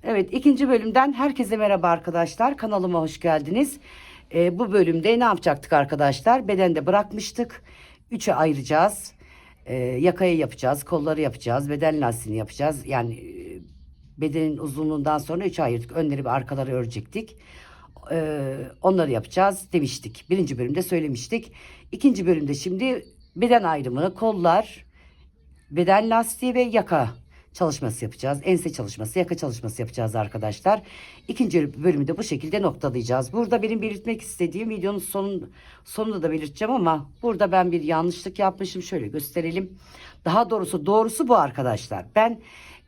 Evet, ikinci bölümden herkese merhaba arkadaşlar. Kanalıma hoş geldiniz. Bu bölümde ne yapacaktık arkadaşlar? Bedende bırakmıştık. Üçe ayıracağız. Yakayı yapacağız, kolları yapacağız, beden lastiğini yapacağız. Yani bedenin uzunluğundan sonra üçe ayırdık. Önleri ve arkaları örecektik. Onları yapacağız demiştik. Birinci bölümde söylemiştik. İkinci bölümde şimdi beden ayrımını, kollar, beden lastiği ve yaka çalışması yapacağız. Ense çalışması, yaka çalışması yapacağız arkadaşlar. İkinci bölümü de bu şekilde noktalayacağız. Burada benim belirtmek istediğim videonun sonunda da belirteceğim ama burada ben bir yanlışlık yapmışım. Şöyle gösterelim. Daha doğrusu bu arkadaşlar. Ben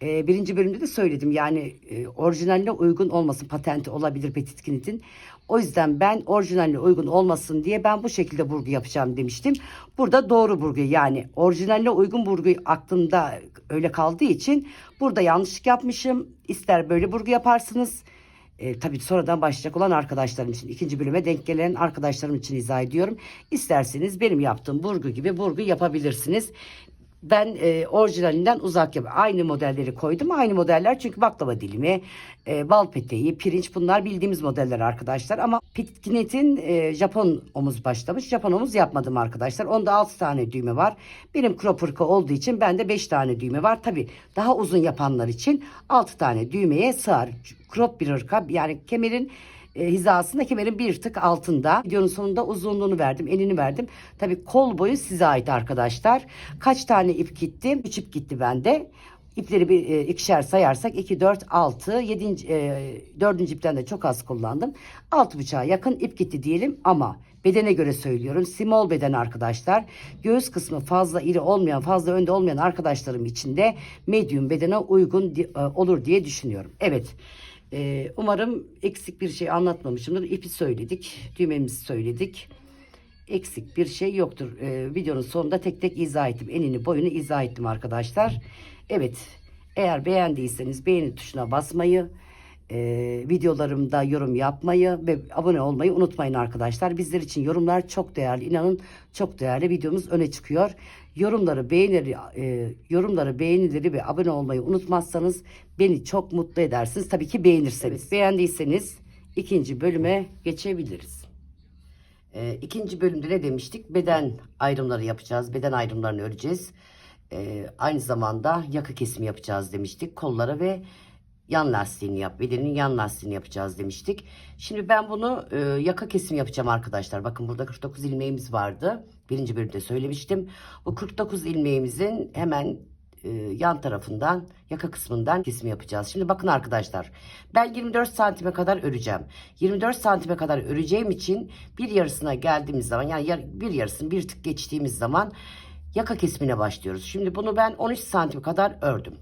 birinci bölümde de söyledim. Yani orijinaline uygun olmasın, patenti olabilir Petitkinit'in. O yüzden ben orijinaline uygun olmasın diye ben bu şekilde burgu yapacağım demiştim. Burada doğru burgu, yani orijinaline uygun burgu aklımda öyle kaldığı için burada yanlışlık yapmışım. İster böyle burgu yaparsınız. Tabii sonradan başlayacak olan arkadaşlarım için, ikinci bölüme denk gelen arkadaşlarım için izah ediyorum. İsterseniz benim yaptığım burgu gibi burgu yapabilirsiniz. Ben orijinalinden uzak yapıyorum. Aynı modelleri koydum. Aynı modeller, çünkü baklava dilimi, bal peteği, pirinç, bunlar bildiğimiz modeller arkadaşlar. Ama Petkinet'in Japon omuz başlamış. Japon omuz yapmadım arkadaşlar. Onda 6 tane düğme var. Benim crop hırka olduğu için bende 5 tane düğme var. Tabi daha uzun yapanlar için 6 tane düğmeye sığar. Crop bir hırka, yani kemerin hizasında, kemerin bir tık altında. Videonun sonunda uzunluğunu verdim, enini verdim. Tabii kol boyu size ait arkadaşlar. Kaç tane ip gitti? 3 ip gitti bende. İpleri ikişer sayarsak 2, 4, 6, 7. 4. ipten de çok az kullandım. 6,5'a yakın ip gitti diyelim, ama bedene göre söylüyorum. Small beden arkadaşlar. Göğüs kısmı fazla iri olmayan, fazla önde olmayan arkadaşlarım için de medium bedene uygun olur diye düşünüyorum. Evet. Umarım eksik bir şey anlatmamışımdır. İpi söyledik, düğmemizi söyledik. Eksik bir şey yoktur. Videonun sonunda tek tek izah ettim. Enini boyunu izah ettim arkadaşlar. Evet, eğer beğendiyseniz beğeni tuşuna basmayı, videolarımda yorum yapmayı ve abone olmayı unutmayın arkadaşlar. Bizler için yorumlar çok değerli. İnanın çok değerli. Videomuz öne çıkıyor. Yorumları, beğenileri ve abone olmayı unutmazsanız beni çok mutlu edersiniz. Tabii ki beğenirseniz. Evet. Beğendiyseniz ikinci bölüme geçebiliriz. İkinci bölümde ne demiştik? Beden ayrımları yapacağız. Beden ayrımlarını öreceğiz. Aynı zamanda yaka kesimi yapacağız demiştik. Kollara ve yan lastiğini bedenin yan lastiğini yapacağız demiştik. Şimdi ben bunu yaka kesimi yapacağım arkadaşlar. Bakın burada 49 ilmeğimiz vardı. Birinci bölümde söylemiştim. Bu 49 ilmeğimizin hemen yan tarafından, yaka kısmından kesim yapacağız. Şimdi bakın arkadaşlar, ben 24 santime kadar öreceğim. 24 santime kadar öreceğim için bir yarısına geldiğimiz zaman, yani bir yarısını bir tık geçtiğimiz zaman yaka kesimine başlıyoruz. Şimdi bunu ben 13 santim kadar ördüm.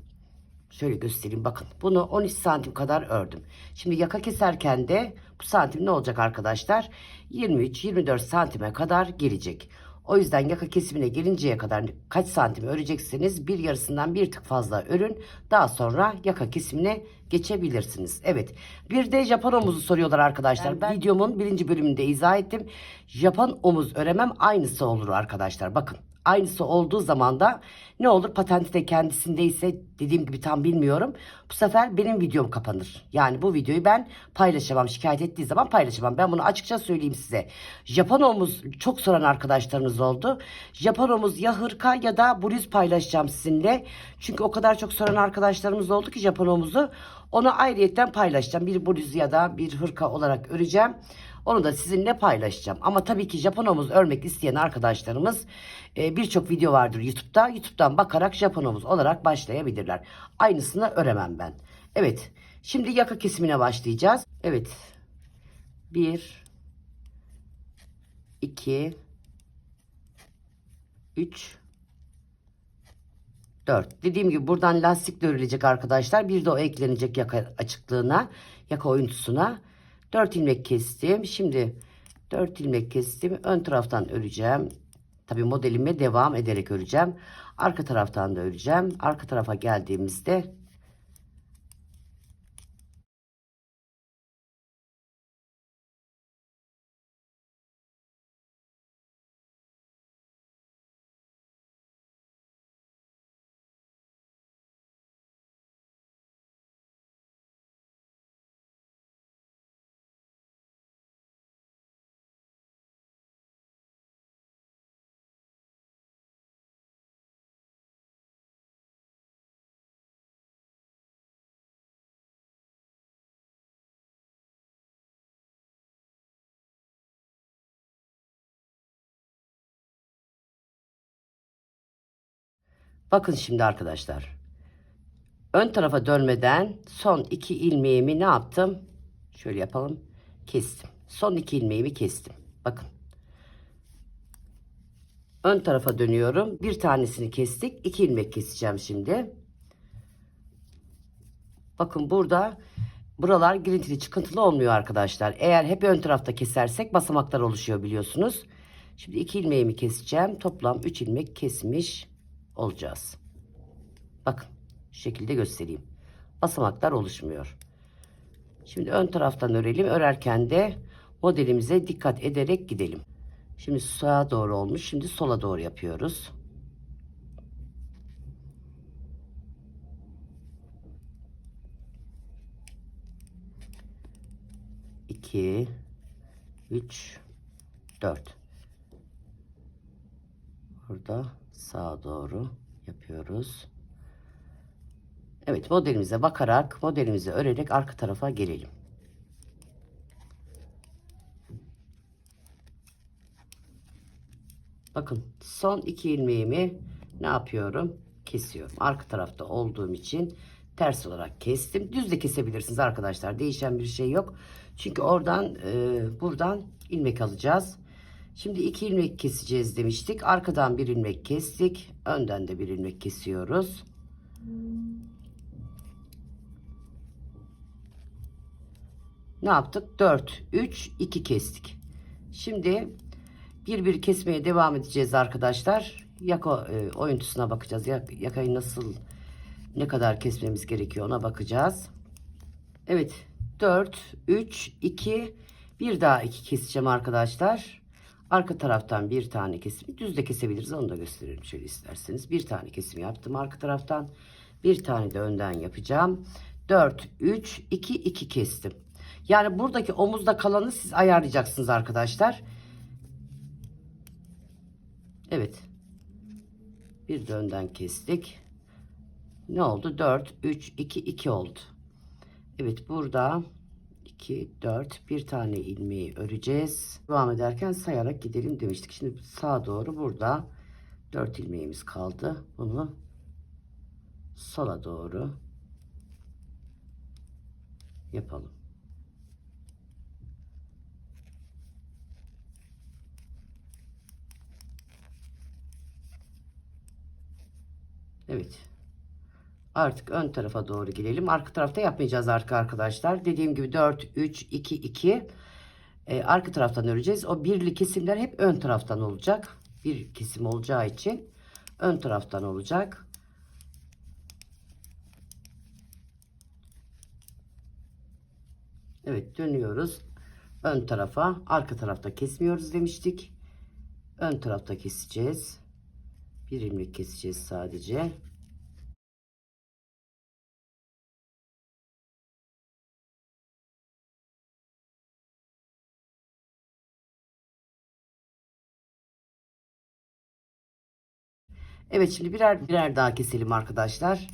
Şöyle göstereyim, bakın bunu 13 santim kadar ördüm. Şimdi yaka keserken de bu santim ne olacak arkadaşlar? 23-24 santime kadar gelecek. O yüzden yaka kesimine gelinceye kadar kaç santim örecekseniz bir yarısından bir tık fazla örün. Daha sonra yaka kesimine geçebilirsiniz. Evet, bir de Japon omuzu soruyorlar arkadaşlar. Ben videomun birinci bölümünde izah ettim. Japon omuz öremem, aynısı olur arkadaşlar. Bakın, aynısı olduğu zaman da ne olur? Patenti de kendisindeyse, dediğim gibi tam bilmiyorum. Bu sefer benim videom kapanır. Yani bu videoyu ben paylaşamam. Şikayet ettiği zaman paylaşamam. Ben bunu açıkça söyleyeyim size. Japon omuz çok soran arkadaşlarınız oldu. Japon omuz ya hırka ya da bluz paylaşacağım sizinle. Çünkü o kadar çok soran arkadaşlarımız oldu ki Japon omuzu. Onu ayrıyetten paylaşacağım. Bir bluz ya da bir hırka olarak öreceğim. Onu da sizinle paylaşacağım. Ama tabii ki Japon omuz örmek isteyen arkadaşlarımız, birçok video vardır YouTube'da. YouTube'dan bakarak Japon omuz olarak başlayabilirler. Aynısını öremem ben. Evet. Şimdi yaka kesimine başlayacağız. Evet. 1, 2, 3, 4. Dediğim gibi buradan lastik de örülecek arkadaşlar. Bir de o eklenecek yaka açıklığına, yaka oyuntusuna. 4 ilmek kestim. Şimdi 4 ilmek kestim. Ön taraftan öreceğim. Tabi modelime devam ederek öreceğim. Arka taraftan da öreceğim. Arka tarafa geldiğimizde Bakın şimdi arkadaşlar. Ön tarafa dönmeden son 2 ilmeğimi ne yaptım? Şöyle yapalım. Kestim. Son 2 ilmeğimi kestim. Bakın. Ön tarafa dönüyorum. Bir tanesini kestik. 2 ilmek keseceğim şimdi. Bakın burada buralar girintili çıkıntılı olmuyor arkadaşlar. Eğer hep ön tarafta kesersek basamaklar oluşuyor biliyorsunuz. Şimdi 2 ilmeğimi keseceğim. Toplam 3 ilmek kesmiş olacağız. Bakın şu şekilde göstereyim. Basamaklar oluşmuyor. Şimdi ön taraftan örelim. Örerken de modelimize dikkat ederek gidelim. Şimdi sağa doğru olmuş. Şimdi sola doğru yapıyoruz. İki, üç, dört. Burada sağa doğru yapıyoruz. Evet, modelimize bakarak, modelimizi örerek arka tarafa gelelim. Bakın son 2 ilmeğimi ne yapıyorum? Kesiyorum. Arka tarafta olduğum için ters olarak kestim. Düz de kesebilirsiniz arkadaşlar. Değişen bir şey yok. Çünkü oradan buradan ilmek alacağız. Şimdi 2 ilmek keseceğiz demiştik. Arkadan 1 ilmek kestik. Önden de 1 ilmek kesiyoruz. Ne yaptık? 4, 3, 2 kestik. Şimdi bir kesmeye devam edeceğiz arkadaşlar. Yaka oyuntusuna bakacağız. Yakayı nasıl, ne kadar kesmemiz gerekiyor ona bakacağız. Evet, 4, 3, 2, bir daha 2 keseceğim arkadaşlar. Arka taraftan bir tane kesim. Düz de kesebiliriz, onu da gösterelim şöyle isterseniz. Bir tane kesim yaptım arka taraftan. Bir tane de önden yapacağım. 4, 3, 2, 2 kestim. Yani buradaki omuzda kalanı siz ayarlayacaksınız arkadaşlar. Evet. Bir de önden kestik. Ne oldu? 4, 3, 2, 2 oldu. Evet, burada 2, 4, bir tane ilmeği öreceğiz. Devam ederken sayarak gidelim demiştik. Şimdi sağa doğru burada 4 ilmeğimiz kaldı. Bunu sola doğru yapalım. Evet. Artık ön tarafa doğru gidelim. Arka tarafta yapmayacağız arkadaşlar. Dediğim gibi 4, 3, 2, 2. Arka taraftan öreceğiz. O birli kesimler hep ön taraftan olacak. Bir kesim olacağı için ön taraftan olacak. Evet, dönüyoruz. Ön tarafa, arka tarafta kesmiyoruz demiştik. Ön tarafta keseceğiz. Bir ilmek keseceğiz sadece. Evet, şimdi birer birer daha keselim arkadaşlar.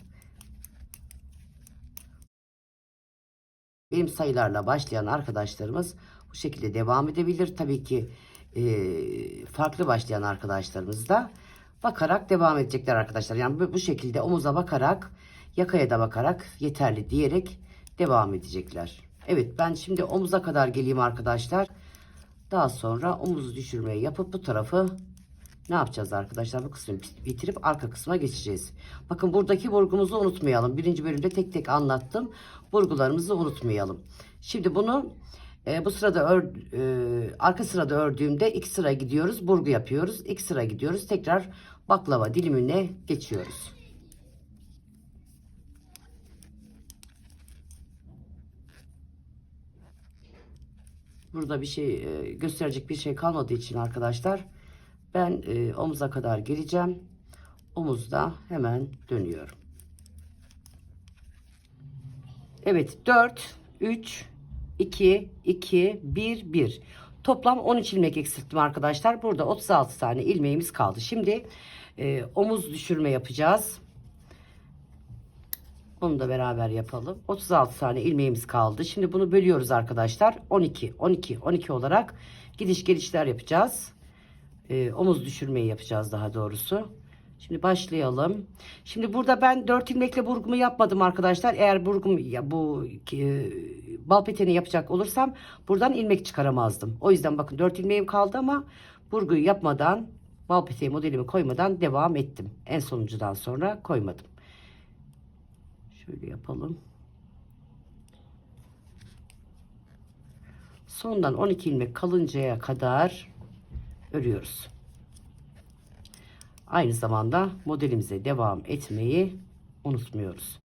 Benim sayılarla başlayan arkadaşlarımız bu şekilde devam edebilir. Tabii ki farklı başlayan arkadaşlarımız da bakarak devam edecekler arkadaşlar. Yani bu şekilde omuza bakarak, yakaya da bakarak yeterli diyerek devam edecekler. Evet, ben şimdi omuza kadar geleyim arkadaşlar. Daha sonra omuzu düşürmeyi yapıp bu tarafı ne yapacağız arkadaşlar? Bu kısmı bitirip arka kısma geçeceğiz. Bakın buradaki vurgumuzu unutmayalım. Birinci bölümde tek tek anlattım. Vurgularımızı unutmayalım. Şimdi bunu bu sırada arka sırada ördüğümde 2 sıra gidiyoruz. Vurgu yapıyoruz. 2 sıra gidiyoruz. Tekrar baklava dilimine geçiyoruz. Burada bir şey gösterecek bir şey kalmadığı için arkadaşlar ben omuza kadar geleceğim. Omuzda hemen dönüyorum. Evet, 4, 3, 2, 2, 1, 1. Toplam 13 ilmek eksilttim arkadaşlar. Burada 36 tane ilmeğimiz kaldı. Şimdi omuz düşürme yapacağız. Onu da beraber yapalım. 36 tane ilmeğimiz kaldı. Şimdi bunu bölüyoruz arkadaşlar. 12, 12, 12 olarak gidiş gelişler yapacağız. Omuz düşürmeyi yapacağız daha doğrusu. Şimdi başlayalım. Şimdi burada ben 4 ilmekle burgumu yapmadım arkadaşlar. Eğer burgum ya bu bal peteni yapacak olursam buradan ilmek çıkaramazdım. O yüzden bakın 4 ilmeğim kaldı ama burguyu yapmadan, bal peteği modelimi koymadan devam ettim. En sonuncudan sonra koymadım. Şöyle yapalım. Sondan 12 ilmek kalıncaya kadar örüyoruz. Aynı zamanda modelimize devam etmeyi unutmuyoruz.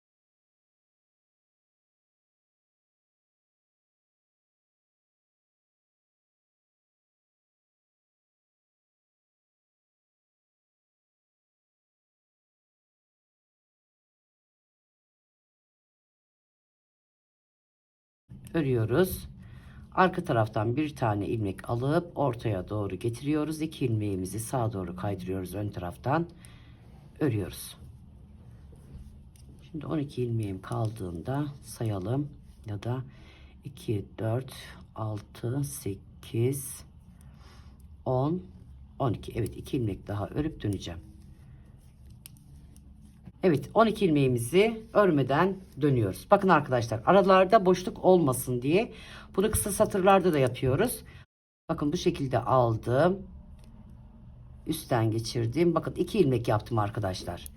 Örüyoruz. Arka taraftan bir tane ilmek alıp ortaya doğru getiriyoruz. 2 ilmeğimizi sağa doğru kaydırıyoruz ön taraftan. Örüyoruz. Şimdi 12 ilmeğim kaldığında sayalım. Ya da 2, 4, 6, 8, 10, 12. Evet, 2 ilmek daha örüp döneceğim. Evet, 12 ilmeğimizi örmeden dönüyoruz. Bakın arkadaşlar, aralarda boşluk olmasın diye bunu kısa satırlarda da yapıyoruz. Bakın bu şekilde aldım. Üstten geçirdim. Bakın 2 ilmek yaptım arkadaşlar.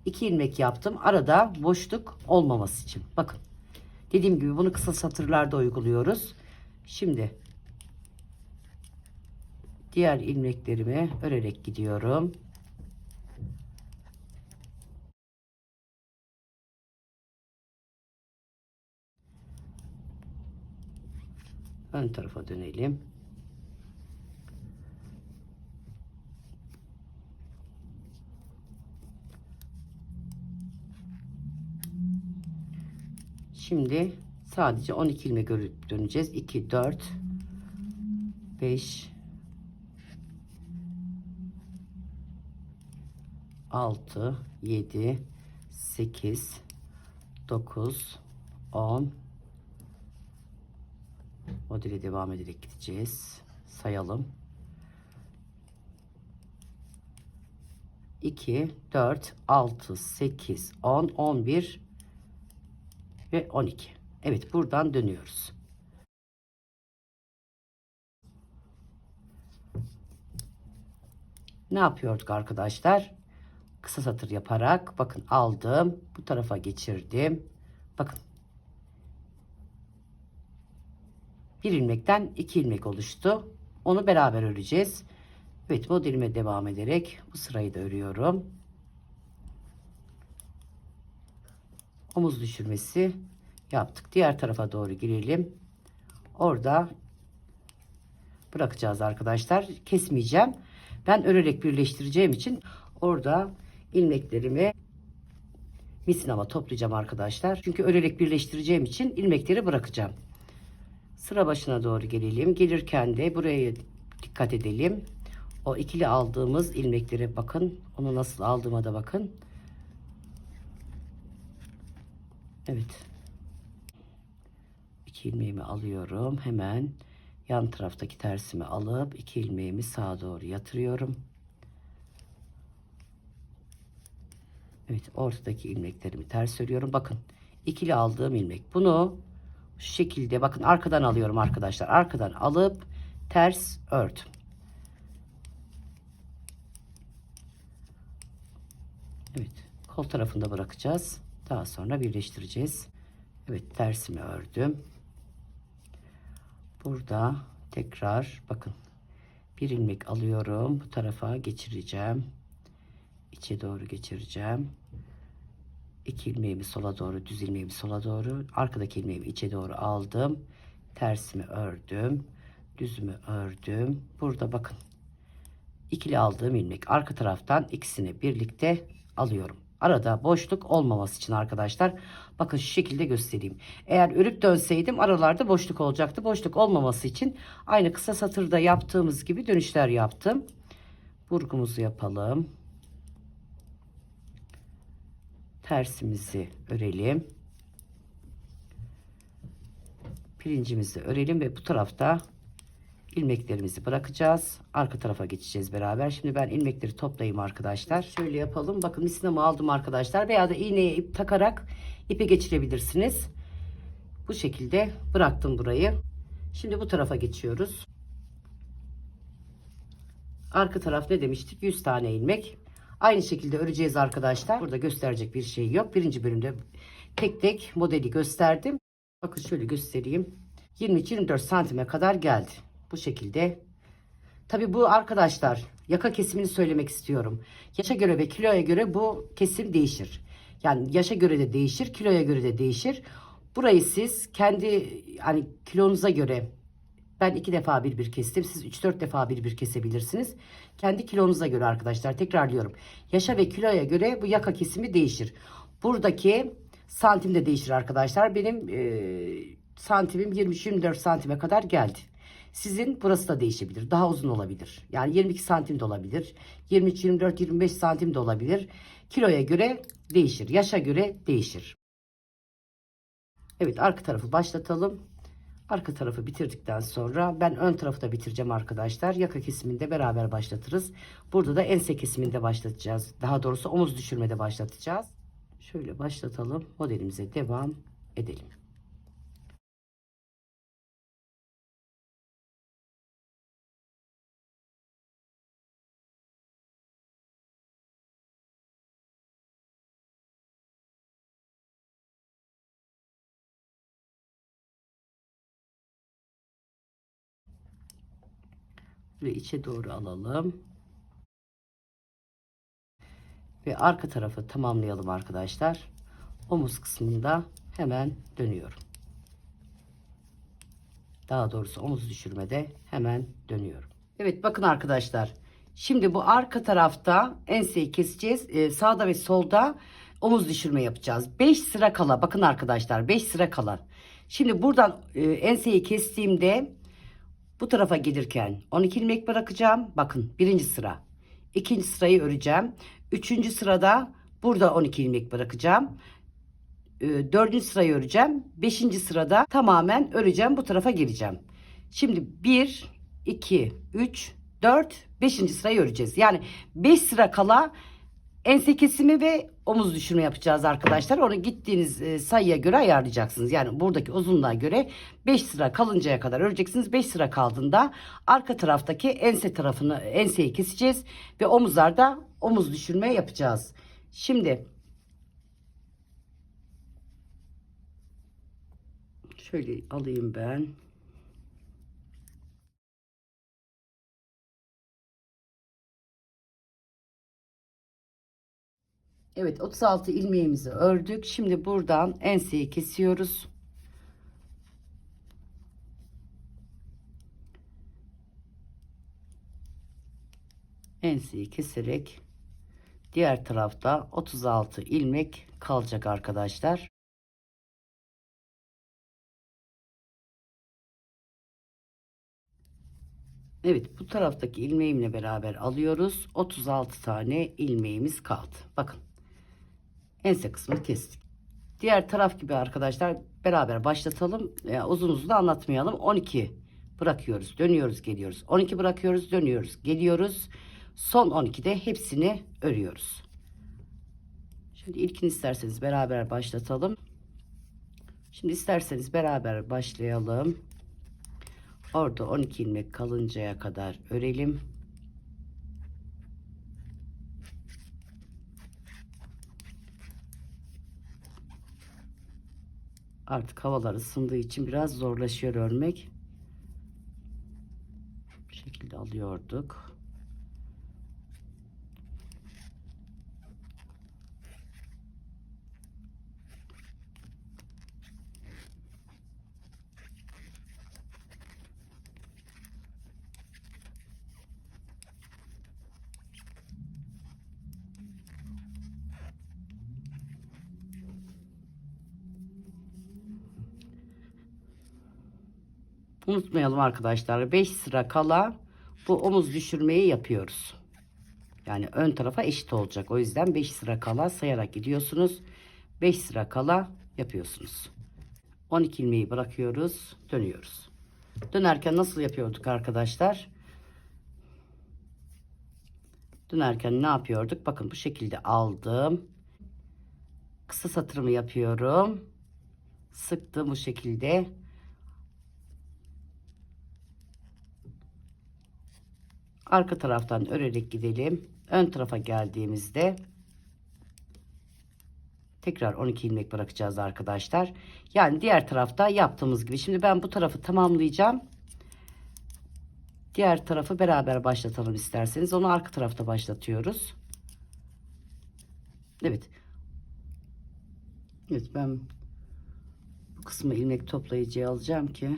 2 ilmek yaptım. Arada boşluk olmaması için. Bakın. Dediğim gibi bunu kısa satırlarda uyguluyoruz. Şimdi diğer ilmeklerimi örerek gidiyorum. Ön tarafa dönelim. Şimdi sadece 12 ilmek örüp döneceğiz. 2, 4, 5, 6, 7, 8, 9, 10. Modele devam ederek gideceğiz. Sayalım. 2, 4, 6, 8, 10, 11 ve 12. Evet, buradan dönüyoruz. Ne yapıyorduk arkadaşlar? Kısa satır yaparak bakın aldım. Bu tarafa geçirdim. Bakın. Bir ilmekten 2 ilmek oluştu. Onu beraber öreceğiz. Evet, modelime devam ederek bu sırayı da örüyorum. Omuz düşürmesi yaptık. Diğer tarafa doğru girelim. Orada bırakacağız arkadaşlar. Kesmeyeceğim. Ben örerek birleştireceğim için orada ilmeklerimi misinama toplayacağım arkadaşlar. Çünkü örerek birleştireceğim için ilmekleri bırakacağım. Sıra başına doğru gelelim. Gelirken de buraya dikkat edelim. O ikili aldığımız ilmeklere bakın. Onu nasıl aldığıma da bakın. Evet. 2 ilmeğimi alıyorum. Hemen yan taraftaki tersimi alıp 2 ilmeğimi sağa doğru yatırıyorum. Evet, ortadaki ilmeklerimi ters örüyorum. Bakın, ikili aldığım ilmek. Bunu şu şekilde bakın arkadan alıyorum arkadaşlar. Arkadan alıp ters ördüm. Evet, kol tarafında bırakacağız. Daha sonra birleştireceğiz. Evet, tersimi ördüm. Burada tekrar bakın bir ilmek alıyorum. Bu tarafa geçireceğim. İçe doğru geçireceğim. 2 ilmeğimi sola doğru, düz ilmeğimi sola doğru, arkadaki ilmeğimi içe doğru aldım. Tersimi ördüm. Düzümü ördüm. Burada bakın. İkili aldığım ilmek arka taraftan ikisini birlikte alıyorum. Arada boşluk olmaması için arkadaşlar. Bakın şu şekilde göstereyim. Eğer örüp dönseydim aralarda boşluk olacaktı. Boşluk olmaması için aynı kısa satırda yaptığımız gibi dönüşler yaptım. Burgumuzu yapalım. Tersimizi örelim. Pirincimizi örelim ve bu tarafta ilmeklerimizi bırakacağız. Arka tarafa geçeceğiz beraber. Şimdi ben ilmekleri toplayayım arkadaşlar. Şöyle yapalım. Bakın misinamı aldım arkadaşlar. Veya da iğneye ip takarak ipe geçirebilirsiniz. Bu şekilde bıraktım burayı. Şimdi bu tarafa geçiyoruz. Arka taraf ne demiştik? 100 tane ilmek. Aynı şekilde öreceğiz arkadaşlar. Burada gösterecek bir şey yok. Birinci bölümde tek tek modeli gösterdim. Bakın şöyle göstereyim. 23-24 santime kadar geldi. Bu şekilde. Tabi bu arkadaşlar yaka kesimini söylemek istiyorum. Yaşa göre ve kiloya göre bu kesim değişir. Yani yaşa göre de değişir, kiloya göre de değişir. Burayı siz kendi hani kilonuza göre, ben 2 defa bir kestim. Siz 3-4 defa bir kesebilirsiniz. Kendi kilonuza göre arkadaşlar. Tekrarlıyorum. Yaşa ve kiloya göre bu yaka kesimi değişir. Buradaki santim de değişir arkadaşlar. Benim santimim 23-24 santime kadar geldi. Sizin burası da değişebilir. Daha uzun olabilir. Yani 22 santim de olabilir. 23-24-25 santim de olabilir. Kiloya göre değişir. Yaşa göre değişir. Evet, arka tarafı başlatalım. Arka tarafı bitirdikten sonra ben ön tarafı da bitireceğim arkadaşlar. Yaka kesiminde beraber başlatırız. Burada da ense kesiminde başlatacağız. Daha doğrusu omuz düşürmede başlatacağız. Şöyle başlatalım. Modelimize devam edelim. Ve içe doğru alalım. Ve arka tarafı tamamlayalım arkadaşlar. Omuz kısmında hemen dönüyorum. Daha doğrusu omuz düşürmede hemen dönüyorum. Evet, bakın arkadaşlar. Şimdi bu arka tarafta enseyi keseceğiz. Sağda ve solda omuz düşürme yapacağız. 5 sıra kala. Bakın arkadaşlar, 5 sıra kala. Şimdi buradan enseyi kestiğimde bu tarafa gelirken 12 ilmek bırakacağım. Bakın birinci sıra. İkinci sırayı öreceğim. Üçüncü sırada burada 12 ilmek bırakacağım. Dördüncü sırayı öreceğim. Beşinci sırada tamamen öreceğim. Bu tarafa geleceğim. Şimdi 1, 2, 3, 4, 5. sırayı öreceğiz. Yani 5 sıra kala ense kesimi ve omuz düşürme yapacağız arkadaşlar. Onu gittiğiniz sayıya göre ayarlayacaksınız. Yani buradaki uzunluğa göre 5 sıra kalıncaya kadar öreceksiniz. 5 sıra kaldığında arka taraftaki ense tarafını, enseyi keseceğiz ve omuzlarda omuz düşürme yapacağız. Şimdi şöyle alayım ben. Evet, 36 ilmeğimizi ördük. Şimdi buradan enseyi kesiyoruz. Enseyi keserek diğer tarafta 36 ilmek kalacak arkadaşlar. Evet, bu taraftaki ilmeğimle beraber alıyoruz. 36 tane ilmeğimiz kaldı. Bakın, ense kısmını kestik. Diğer taraf gibi arkadaşlar beraber başlatalım. Uzun uzun da anlatmayalım. 12 bırakıyoruz, dönüyoruz, geliyoruz. 12 bırakıyoruz, dönüyoruz, geliyoruz. Son 12'de hepsini örüyoruz. Şimdi ilkini isterseniz beraber başlatalım. Şimdi isterseniz beraber başlayalım. Orada 12 ilmek kalıncaya kadar örelim. Artık havalar ısındığı için biraz zorlaşıyor örmek. Bu şekilde alıyorduk. Unutmayalım arkadaşlar, 5 sıra kala bu omuz düşürmeyi yapıyoruz. Yani ön tarafa eşit olacak. O yüzden 5 sıra kala sayarak gidiyorsunuz. 5 sıra kala yapıyorsunuz. 12 ilmeği bırakıyoruz, dönüyoruz. Dönerken nasıl yapıyorduk arkadaşlar? Dönerken ne yapıyorduk? Bakın bu şekilde aldım. Kısa satırımı yapıyorum. Sıktım bu şekilde. Arka taraftan örerek gidelim. Ön tarafa geldiğimizde tekrar 12 ilmek bırakacağız arkadaşlar. Yani diğer tarafta yaptığımız gibi. Şimdi ben bu tarafı tamamlayacağım. Diğer tarafı beraber başlatalım isterseniz. Onu arka tarafta başlatıyoruz. Evet. Evet, ben bu kısmı ilmek toplayıcıya alacağım ki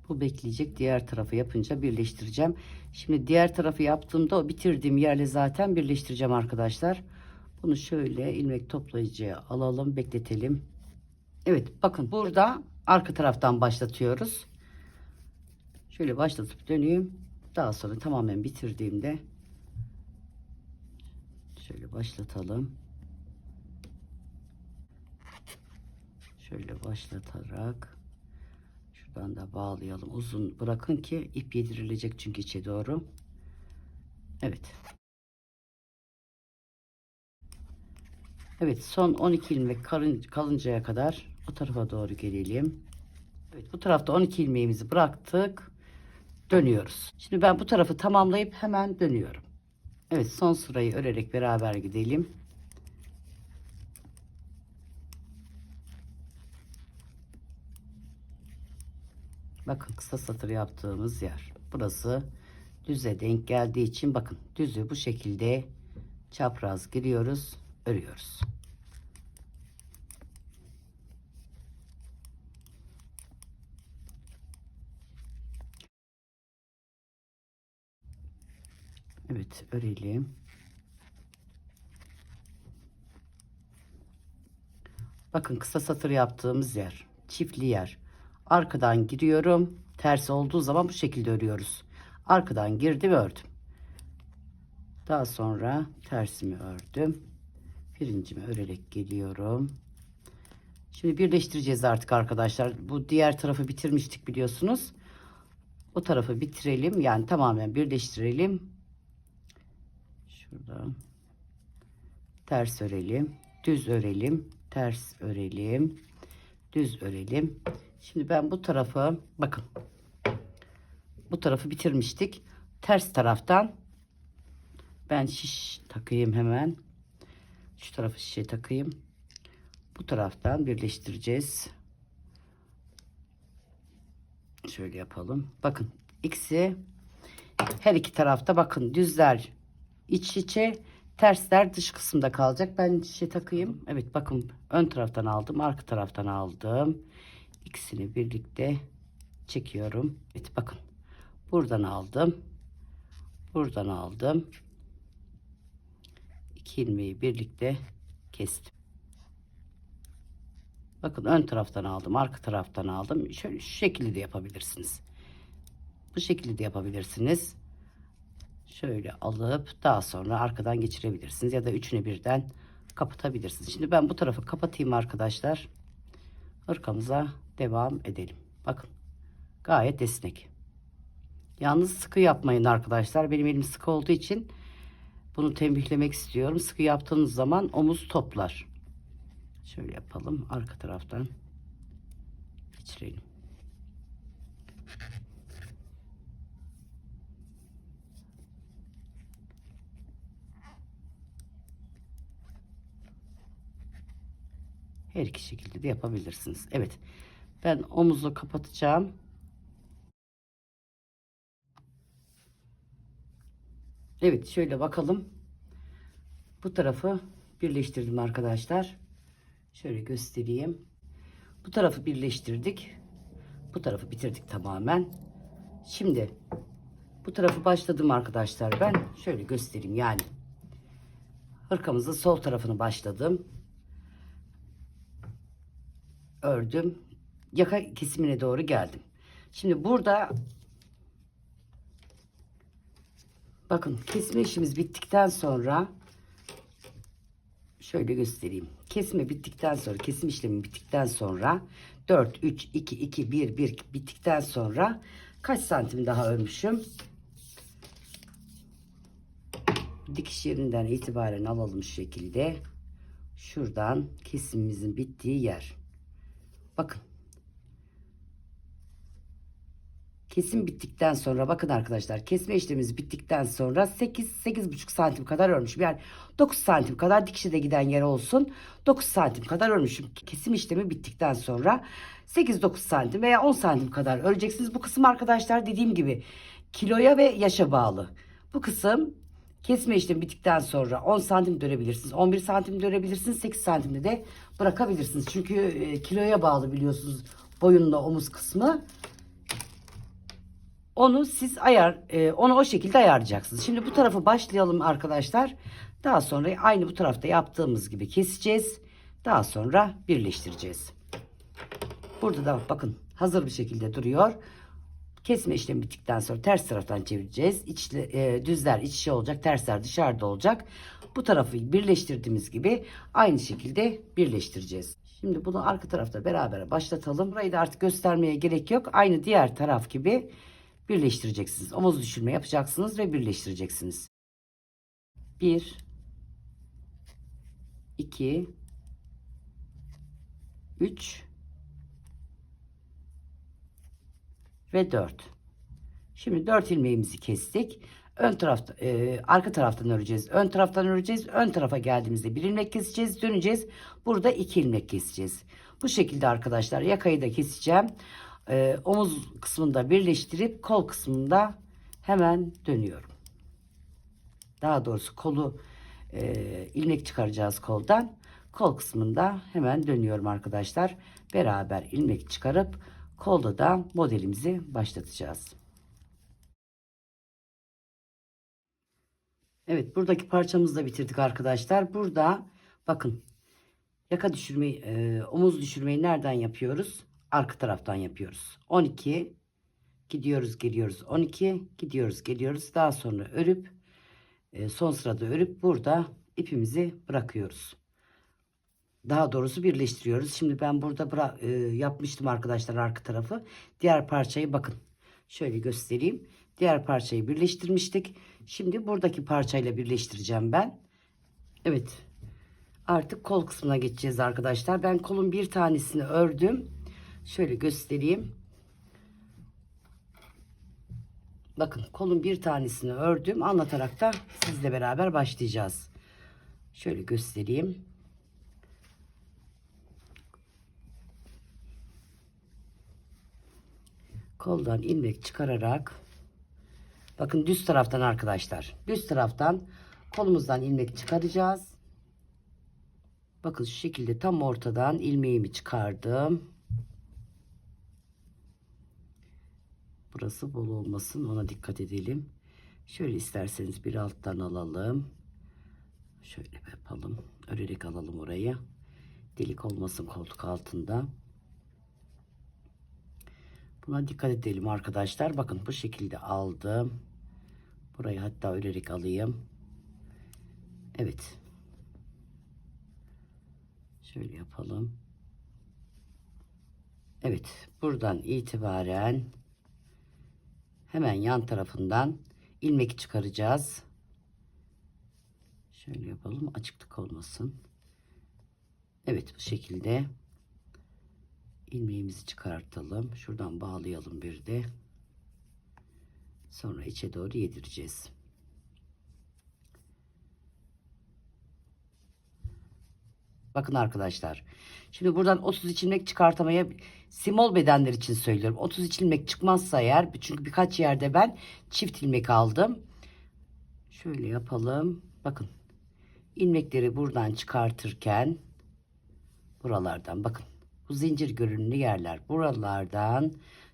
bu bekleyecek. Diğer tarafı yapınca birleştireceğim. Şimdi diğer tarafı yaptığımda o bitirdiğim yerle zaten birleştireceğim arkadaşlar. Bunu şöyle ilmek toplayıcıya alalım, bekletelim. Evet, bakın burada arka taraftan başlatıyoruz. Şöyle başlatıp döneyim. Daha sonra tamamen bitirdiğimde şöyle başlatalım. Şöyle başlatarak şuradan da bağlayalım. Uzun bırakın ki ip yedirilecek çünkü içe doğru. Evet. Evet, son 12 ilmek kalıncaya kadar o tarafa doğru gelelim. Evet, bu tarafta 12 ilmeğimizi bıraktık. Dönüyoruz. Şimdi ben bu tarafı tamamlayıp hemen dönüyorum. Evet, son sırayı örerek beraber gidelim. Bakın kısa satır yaptığımız yer. Burası düze denk geldiği için bakın düzü bu şekilde çapraz giriyoruz, örüyoruz. Evet, örelim. Bakın kısa satır yaptığımız yer, çiftli yer. Arkadan giriyorum. Ters olduğu zaman bu şekilde örüyoruz. Arkadan girdim, ördüm. Daha sonra tersimi ördüm. Birincimi örerek geliyorum. Şimdi birleştireceğiz artık arkadaşlar. Bu diğer tarafı bitirmiştik biliyorsunuz. O tarafı bitirelim. Yani tamamen birleştirelim. Şuradan ters örelim. Düz örelim. Ters örelim. Düz örelim. Şimdi ben bu tarafı bakın. Bu tarafı bitirmiştik. Ters taraftan ben şiş takayım hemen. Şu tarafı şişe takayım. Bu taraftan birleştireceğiz. Şöyle yapalım. Bakın ikisi her iki tarafta bakın düzler iç içe, tersler dış kısımda kalacak. Ben şişe takayım. Evet, bakın ön taraftan aldım, arka taraftan aldım. İkisini birlikte çekiyorum. Evet, bakın buradan aldım. Buradan aldım. İki ilmeği birlikte kestim. Bakın ön taraftan aldım, arka taraftan aldım. Şöyle şu şekilde de yapabilirsiniz. Bu şekilde de yapabilirsiniz. Şöyle alıp daha sonra arkadan geçirebilirsiniz ya da üçünü birden kapatabilirsiniz. Şimdi ben bu tarafı kapatayım arkadaşlar. Hırkamıza devam edelim. Bakın gayet esnek. Yalnız sıkı yapmayın arkadaşlar. Benim elim sıkı olduğu için bunu tembihlemek istiyorum. Sıkı yaptığınız zaman omuz toplar. Şöyle yapalım. Arka taraftan geçirelim. Her iki şekilde de yapabilirsiniz. Evet. Ben omuzu kapatacağım. Evet, şöyle bakalım. Bu tarafı birleştirdim arkadaşlar. Şöyle göstereyim. Bu tarafı birleştirdik. Bu tarafı bitirdik tamamen. Şimdi bu tarafı başladım arkadaşlar ben. Şöyle göstereyim yani. Hırkamızın sol tarafını başladım. Ördüm. Yaka kesimine doğru geldim. Şimdi burada bakın kesme işimiz bittikten sonra Şöyle göstereyim. Kesme bittikten sonra, kesim işlemi bittikten sonra 4, 3, 2, 2, 1, 1 bittikten sonra kaç santim daha örmüşüm? Dikiş yerinden itibaren alalım şu şekilde. Şuradan kesimimizin bittiği yer. Bakın. Kesim bittikten sonra bakın arkadaşlar, kesme işlemimiz bittikten sonra 8-8,5 santim kadar örmüşüm. Yani 9 santim kadar dikişe de giden yer olsun. 9 santim kadar örmüşüm. Kesim işlemi bittikten sonra 8-9 santim veya 10 santim kadar öreceksiniz. Bu kısım arkadaşlar dediğim gibi kiloya ve yaşa bağlı. Bu kısım kesme işlemi bittikten sonra 10 santim de örebilirsiniz. 11 santim de örebilirsiniz. 8 santimde de bırakabilirsiniz. Çünkü kiloya bağlı biliyorsunuz boyunla omuz kısmı. Onu siz onu o şekilde ayarlayacaksınız. Şimdi bu tarafı başlayalım arkadaşlar. Daha sonra aynı bu tarafta yaptığımız gibi keseceğiz. Daha sonra birleştireceğiz. Burada da bakın hazır bir şekilde duruyor. Kesme işlemi bittikten sonra ters taraftan çevireceğiz. Düzler iç içe olacak, tersler dışarıda olacak. Bu tarafı birleştirdiğimiz gibi aynı şekilde birleştireceğiz. Şimdi bunu arka tarafta beraber başlatalım. Burayı da artık göstermeye gerek yok. Aynı diğer taraf gibi birleştireceksiniz. Omuz düşürme yapacaksınız ve birleştireceksiniz. 1 2 3 ve 4. Şimdi 4 ilmeğimizi kestik. Ön tarafta arka taraftan öreceğiz. Ön taraftan öreceğiz. Ön tarafa geldiğimizde bir ilmek keseceğiz. Döneceğiz. Burada 2 ilmek keseceğiz. Bu şekilde arkadaşlar yakayı da keseceğim. Omuz kısmında birleştirip kol kısmında hemen dönüyorum. Daha doğrusu kolu ilmek çıkaracağız koldan. Kol kısmında hemen dönüyorum arkadaşlar. Beraber ilmek çıkarıp kolda da modelimizi başlatacağız. Evet, buradaki parçamızı da bitirdik arkadaşlar. Burada bakın yaka düşürmeyi, omuz düşürmeyi nereden yapıyoruz? Arka taraftan yapıyoruz. 12 gidiyoruz geliyoruz, 12 gidiyoruz geliyoruz. Daha sonra örüp son sırada örüp burada ipimizi bırakıyoruz. Daha doğrusu birleştiriyoruz. Şimdi ben burada yapmıştım arkadaşlar arka tarafı. Diğer parçayı bakın. Şöyle göstereyim. Diğer parçayı birleştirmiştik. Şimdi buradaki parçayla birleştireceğim ben. Evet. Artık kol kısmına geçeceğiz arkadaşlar. Ben kolun bir tanesini ördüm. Şöyle göstereyim. Bakın kolun bir tanesini ördüm. Anlatarak da sizle beraber başlayacağız. Şöyle göstereyim. Koldan ilmek çıkararak bakın düz taraftan arkadaşlar. Düz taraftan kolumuzdan ilmek çıkaracağız. Bakın şu şekilde tam ortadan ilmeğimi çıkardım. Burası bol olmasın, ona dikkat edelim. Şöyle isterseniz bir alttan alalım. Şöyle yapalım. Örerek alalım orayı. Delik olmasın koltuk altında. Buna dikkat edelim arkadaşlar. Bakın bu şekilde aldım. Burayı hatta örerek alayım. Evet. Şöyle yapalım. Evet. Buradan itibaren hemen yan tarafından ilmek çıkaracağız. Şöyle yapalım. Açıklık olmasın. Evet, bu şekilde ilmeğimizi çıkartalım. Şuradan bağlayalım bir de. Sonra içe doğru yedireceğiz. Bakın arkadaşlar. Şimdi buradan 30 ilmek çıkartamaya small bedenler için söylüyorum. 30 ilmek çıkmazsa eğer, çünkü birkaç yerde ben çift ilmek aldım. Şöyle yapalım. Bakın. İlmekleri buradan çıkartırken buralardan bakın. Bu zincir görünümlü yerler. Buralardan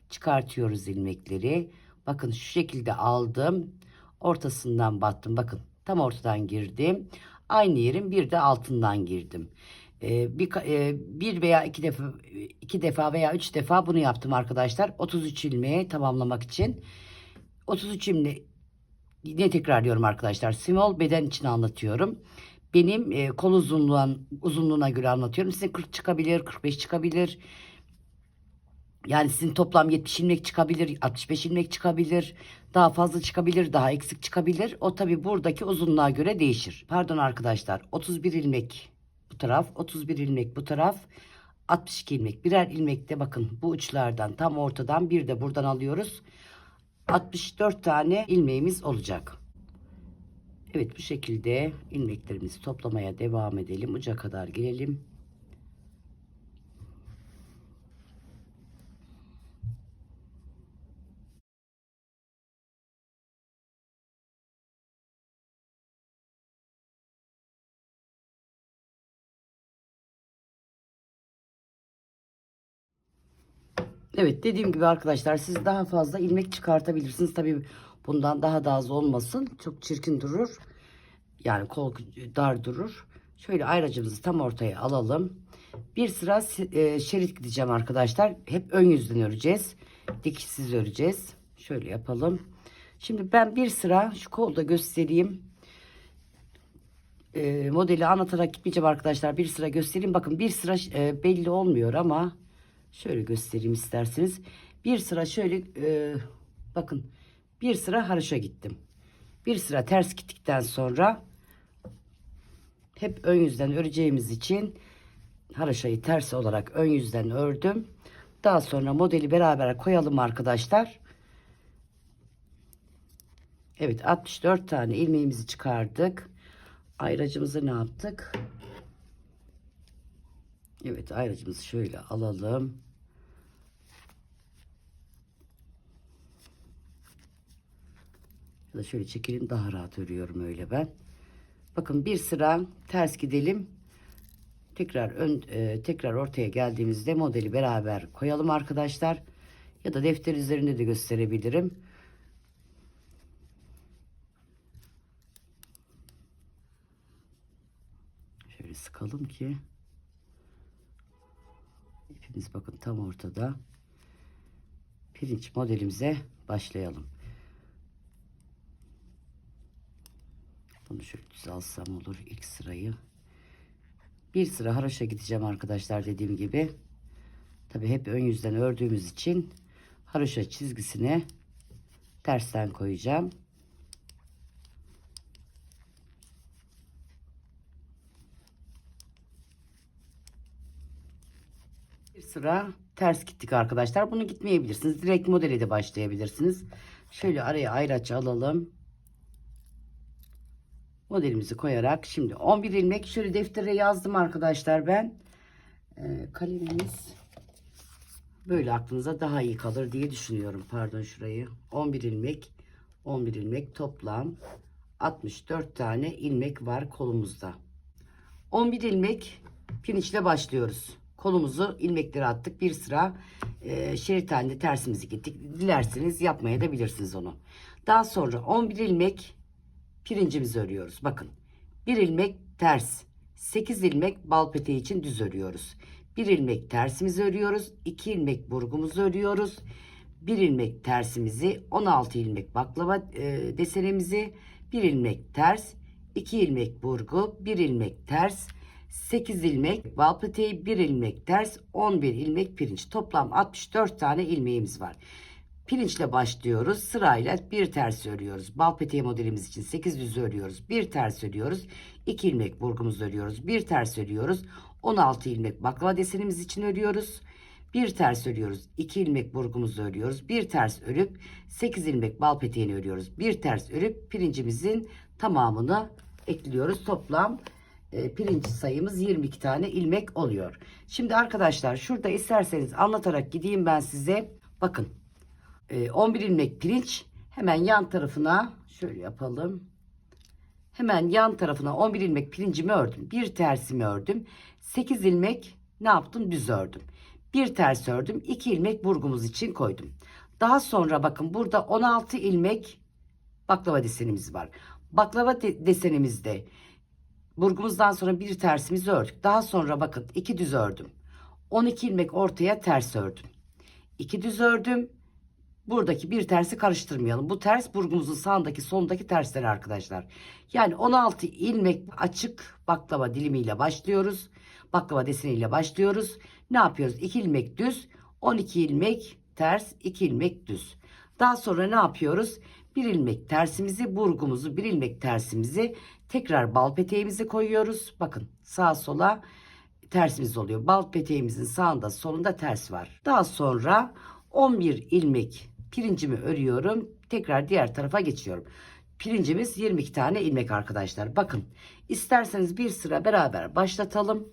çıkartıyoruz ilmekleri. Bakın şu şekilde aldım. Ortasından battım. Bakın tam ortadan girdim. Aynı yerin bir de altından girdim. Bir veya iki defa veya üç defa bunu yaptım arkadaşlar. 33 ilmeği tamamlamak için. 33 ilmeği yine tekrarlıyorum arkadaşlar. Small beden için anlatıyorum. benim kol uzunluğuna göre anlatıyorum. Sizin 40 çıkabilir, 45 çıkabilir. Yani sizin toplam 70 ilmek çıkabilir, 65 ilmek çıkabilir, daha fazla çıkabilir, daha eksik çıkabilir. O tabi buradaki uzunluğa göre değişir. Pardon arkadaşlar, 31 ilmek bu taraf, 31 ilmek bu taraf, 62 ilmek. Birer ilmekte bakın bu uçlardan tam ortadan bir de buradan alıyoruz. 64 tane ilmeğimiz olacak. Evet, bu şekilde ilmeklerimizi toplamaya devam edelim. Uca kadar gelelim. Evet, dediğim gibi arkadaşlar, siz daha fazla ilmek çıkartabilirsiniz. Tabii bundan daha da az olmasın. Çok çirkin durur. Yani kol dar durur. Şöyle ayracımızı tam ortaya alalım. Bir sıra şerit gideceğim arkadaşlar. Hep ön yüzden öreceğiz. Dikişsiz öreceğiz. Şöyle yapalım. Şimdi ben bir sıra şu kolda göstereyim. Modeli anlatarak gitmeyeceğim arkadaşlar. Bir sıra göstereyim. Bakın bir sıra belli olmuyor ama şöyle göstereyim isterseniz. Bir sıra şöyle bakın, bir sıra haroşa gittim. Bir sıra ters gittikten sonra hep ön yüzden öreceğimiz için haroşayı ters olarak ön yüzden ördüm. Daha sonra modeli beraber koyalım arkadaşlar. Evet, 64 tane ilmeğimizi çıkardık. Ayracımızı ne yaptık? Evet, ayracımızı şöyle alalım. Ya da şöyle çekelim, daha rahat örüyorum öyle ben. Bakın bir sıra ters gidelim. Tekrar ortaya geldiğimizde modeli beraber koyalım arkadaşlar. Ya da defter üzerinde de gösterebilirim. Şöyle sıkalım ki ipimiz bakın tam ortada. Pirinç modelimize başlayalım. Bunu şöyle düz alsam olur ilk sırayı. Bir sıra haroşa gideceğim arkadaşlar, dediğim gibi. Tabi hep ön yüzden ördüğümüz için haroşa çizgisini tersten koyacağım. Bir sıra ters gittik arkadaşlar. Bunu gitmeyebilirsiniz. Direkt modele de başlayabilirsiniz. Şöyle araya ayraç alalım. Modelimizi koyarak şimdi 11 ilmek şöyle deftere yazdım arkadaşlar ben. Kalemimiz böyle aklınıza daha iyi kalır diye düşünüyorum. Pardon, şurayı 11 ilmek, 11 ilmek toplam 64 tane ilmek var kolumuzda. 11 ilmek pirinçle başlıyoruz. Kolumuzu ilmekleri attık. Bir sıra şerit halinde tersimizi gittik. Dilerseniz yapmaya da bilirsiniz onu. Daha sonra 11 ilmek pirincimizi örüyoruz. Bakın, 1 ilmek ters, 8 ilmek bal peteği için düz örüyoruz. 1 ilmek tersimizi örüyoruz. 2 ilmek burgumuzu örüyoruz. 1 ilmek tersimizi, 16 ilmek baklava desenimizi, 1 ilmek ters, 2 ilmek burgu, 1 ilmek ters, 8 ilmek bal peteği, 1 ilmek ters, 11 ilmek pirinç. Toplam 64 tane ilmeğimiz var. Pirinçle başlıyoruz. Sırayla bir ters örüyoruz. Bal peteği modelimiz için 8 düz örüyoruz. Bir ters örüyoruz. 2 ilmek burgumuzu örüyoruz. Bir ters örüyoruz. 16 ilmek baklava desenimiz için örüyoruz. Bir ters örüyoruz. 2 ilmek burgumuzu örüyoruz. Bir ters örüp 8 ilmek bal peteğini örüyoruz. Bir ters örüp pirincimizin tamamını ekliyoruz. Toplam pirinç sayımız 22 tane ilmek oluyor. Şimdi arkadaşlar, şurada isterseniz anlatarak gideyim ben size. Bakın, 11 ilmek pirinç, hemen yan tarafına şöyle yapalım. Hemen yan tarafına 11 ilmek pirincimi ördüm. Bir tersimi ördüm. 8 ilmek ne yaptım? Düz ördüm. Bir ters ördüm. 2 ilmek burgumuz için koydum. Daha sonra bakın, burada 16 ilmek baklava desenimiz var. Baklava desenimizde burgumuzdan sonra bir tersimizi ördük. Daha sonra bakın 2 düz ördüm. 12 ilmek ortaya ters ördüm. 2 düz ördüm. buradaki bir tersi karıştırmayalım. Bu ters burgumuzun sağındaki solundaki tersleri arkadaşlar. Yani 16 ilmek açık baklava dilimiyle başlıyoruz. Baklava deseniyle başlıyoruz. Ne yapıyoruz? 2 ilmek düz, 12 ilmek ters, 2 ilmek düz. Daha sonra ne yapıyoruz? Bir ilmek tersimizi, burgumuzu, bir ilmek tersimizi tekrar bal peteğimizi koyuyoruz. Bakın sağa sola tersimiz oluyor. Bal peteğimizin sağında solunda ters var. Daha sonra 11 ilmek pirincimi örüyorum. Tekrar diğer tarafa geçiyorum. Pirincimiz 22 tane ilmek arkadaşlar. Bakın isterseniz bir sıra beraber başlatalım.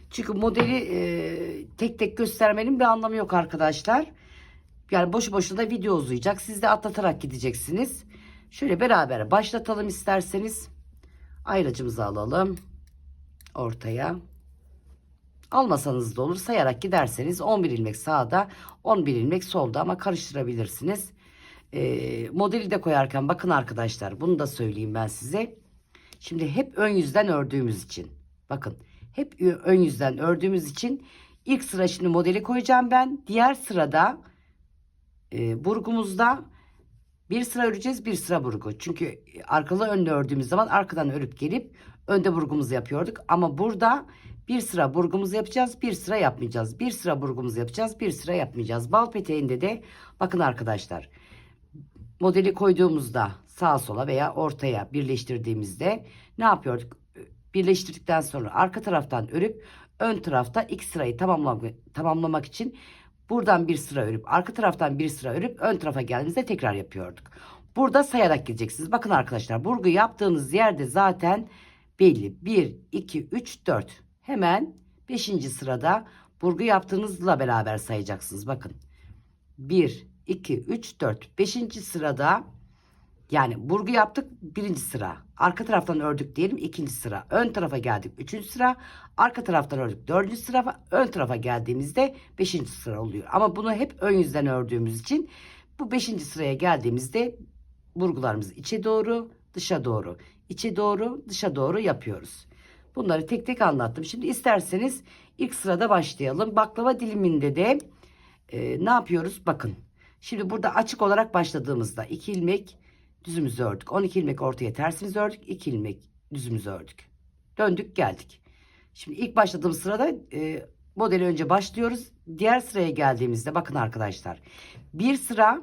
Çünkü modeli tek tek göstermenin bir anlamı yok arkadaşlar. Yani boşu boşuna da video uzayacak. Siz de atlatarak gideceksiniz. Şöyle beraber başlatalım isterseniz. Ayracımızı alalım. Ortaya. Almasanız da olur. Sayarak giderseniz 11 ilmek sağda, 11 ilmek solda ama karıştırabilirsiniz. Modeli de koyarken bakın arkadaşlar, bunu da söyleyeyim ben size. Şimdi hep ön yüzden ördüğümüz için. Bakın hep ön yüzden ördüğümüz için ilk sıra şimdi modeli koyacağım ben. Diğer sırada burgumuzda bir sıra öreceğiz, bir sıra burgu. Çünkü arkalı önlü ördüğümüz zaman arkadan örüp gelip önde burgumuzu yapıyorduk. Ama burada bir sıra burgumuzu yapacağız, bir sıra yapmayacağız. Bir sıra burgumuzu yapacağız, bir sıra yapmayacağız. Bal peteğinde de bakın arkadaşlar, modeli koyduğumuzda sağa sola veya ortaya birleştirdiğimizde ne yapıyorduk? Birleştirdikten sonra arka taraftan örüp ön tarafta ilk sırayı tamamlamak için buradan bir sıra örüp arka taraftan bir sıra örüp ön tarafa geldiğimizde tekrar yapıyorduk. Burada sayarak gideceksiniz. Bakın arkadaşlar, burgu yaptığınız yerde zaten belli. 1, 2, 3, 4. Hemen 5. sırada burgu yaptığınızla beraber sayacaksınız. Bakın 1, 2, 3, 4. 5. sırada yani burgu yaptık, birinci sıra. Arka taraftan ördük diyelim, ikinci sıra. Ön tarafa geldik, üçüncü sıra. Arka taraftan ördük, dördüncü sıra. Ön tarafa geldiğimizde beşinci sıra oluyor. Ama bunu hep ön yüzden ördüğümüz için bu beşinci sıraya geldiğimizde burgularımızı içe doğru, dışa doğru, içe doğru, dışa doğru yapıyoruz. Bunları tek tek anlattım. Şimdi isterseniz ilk sırada başlayalım. Baklava diliminde de ne yapıyoruz? Bakın. Şimdi burada açık olarak başladığımızda 2 ilmek düzümüzü ördük. 12 ilmek ortaya tersimizi ördük. 2 ilmek düzümüzü ördük. Döndük geldik. Şimdi ilk başladığımız sırada modeli önce başlıyoruz. Diğer sıraya geldiğimizde bakın arkadaşlar. Bir sıra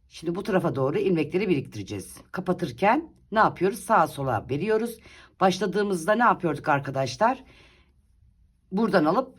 şimdi bu tarafa doğru ilmekleri biriktireceğiz. Kapatırken ne yapıyoruz? Sağa sola veriyoruz. Başladığımızda ne yapıyorduk arkadaşlar? Buradan alıp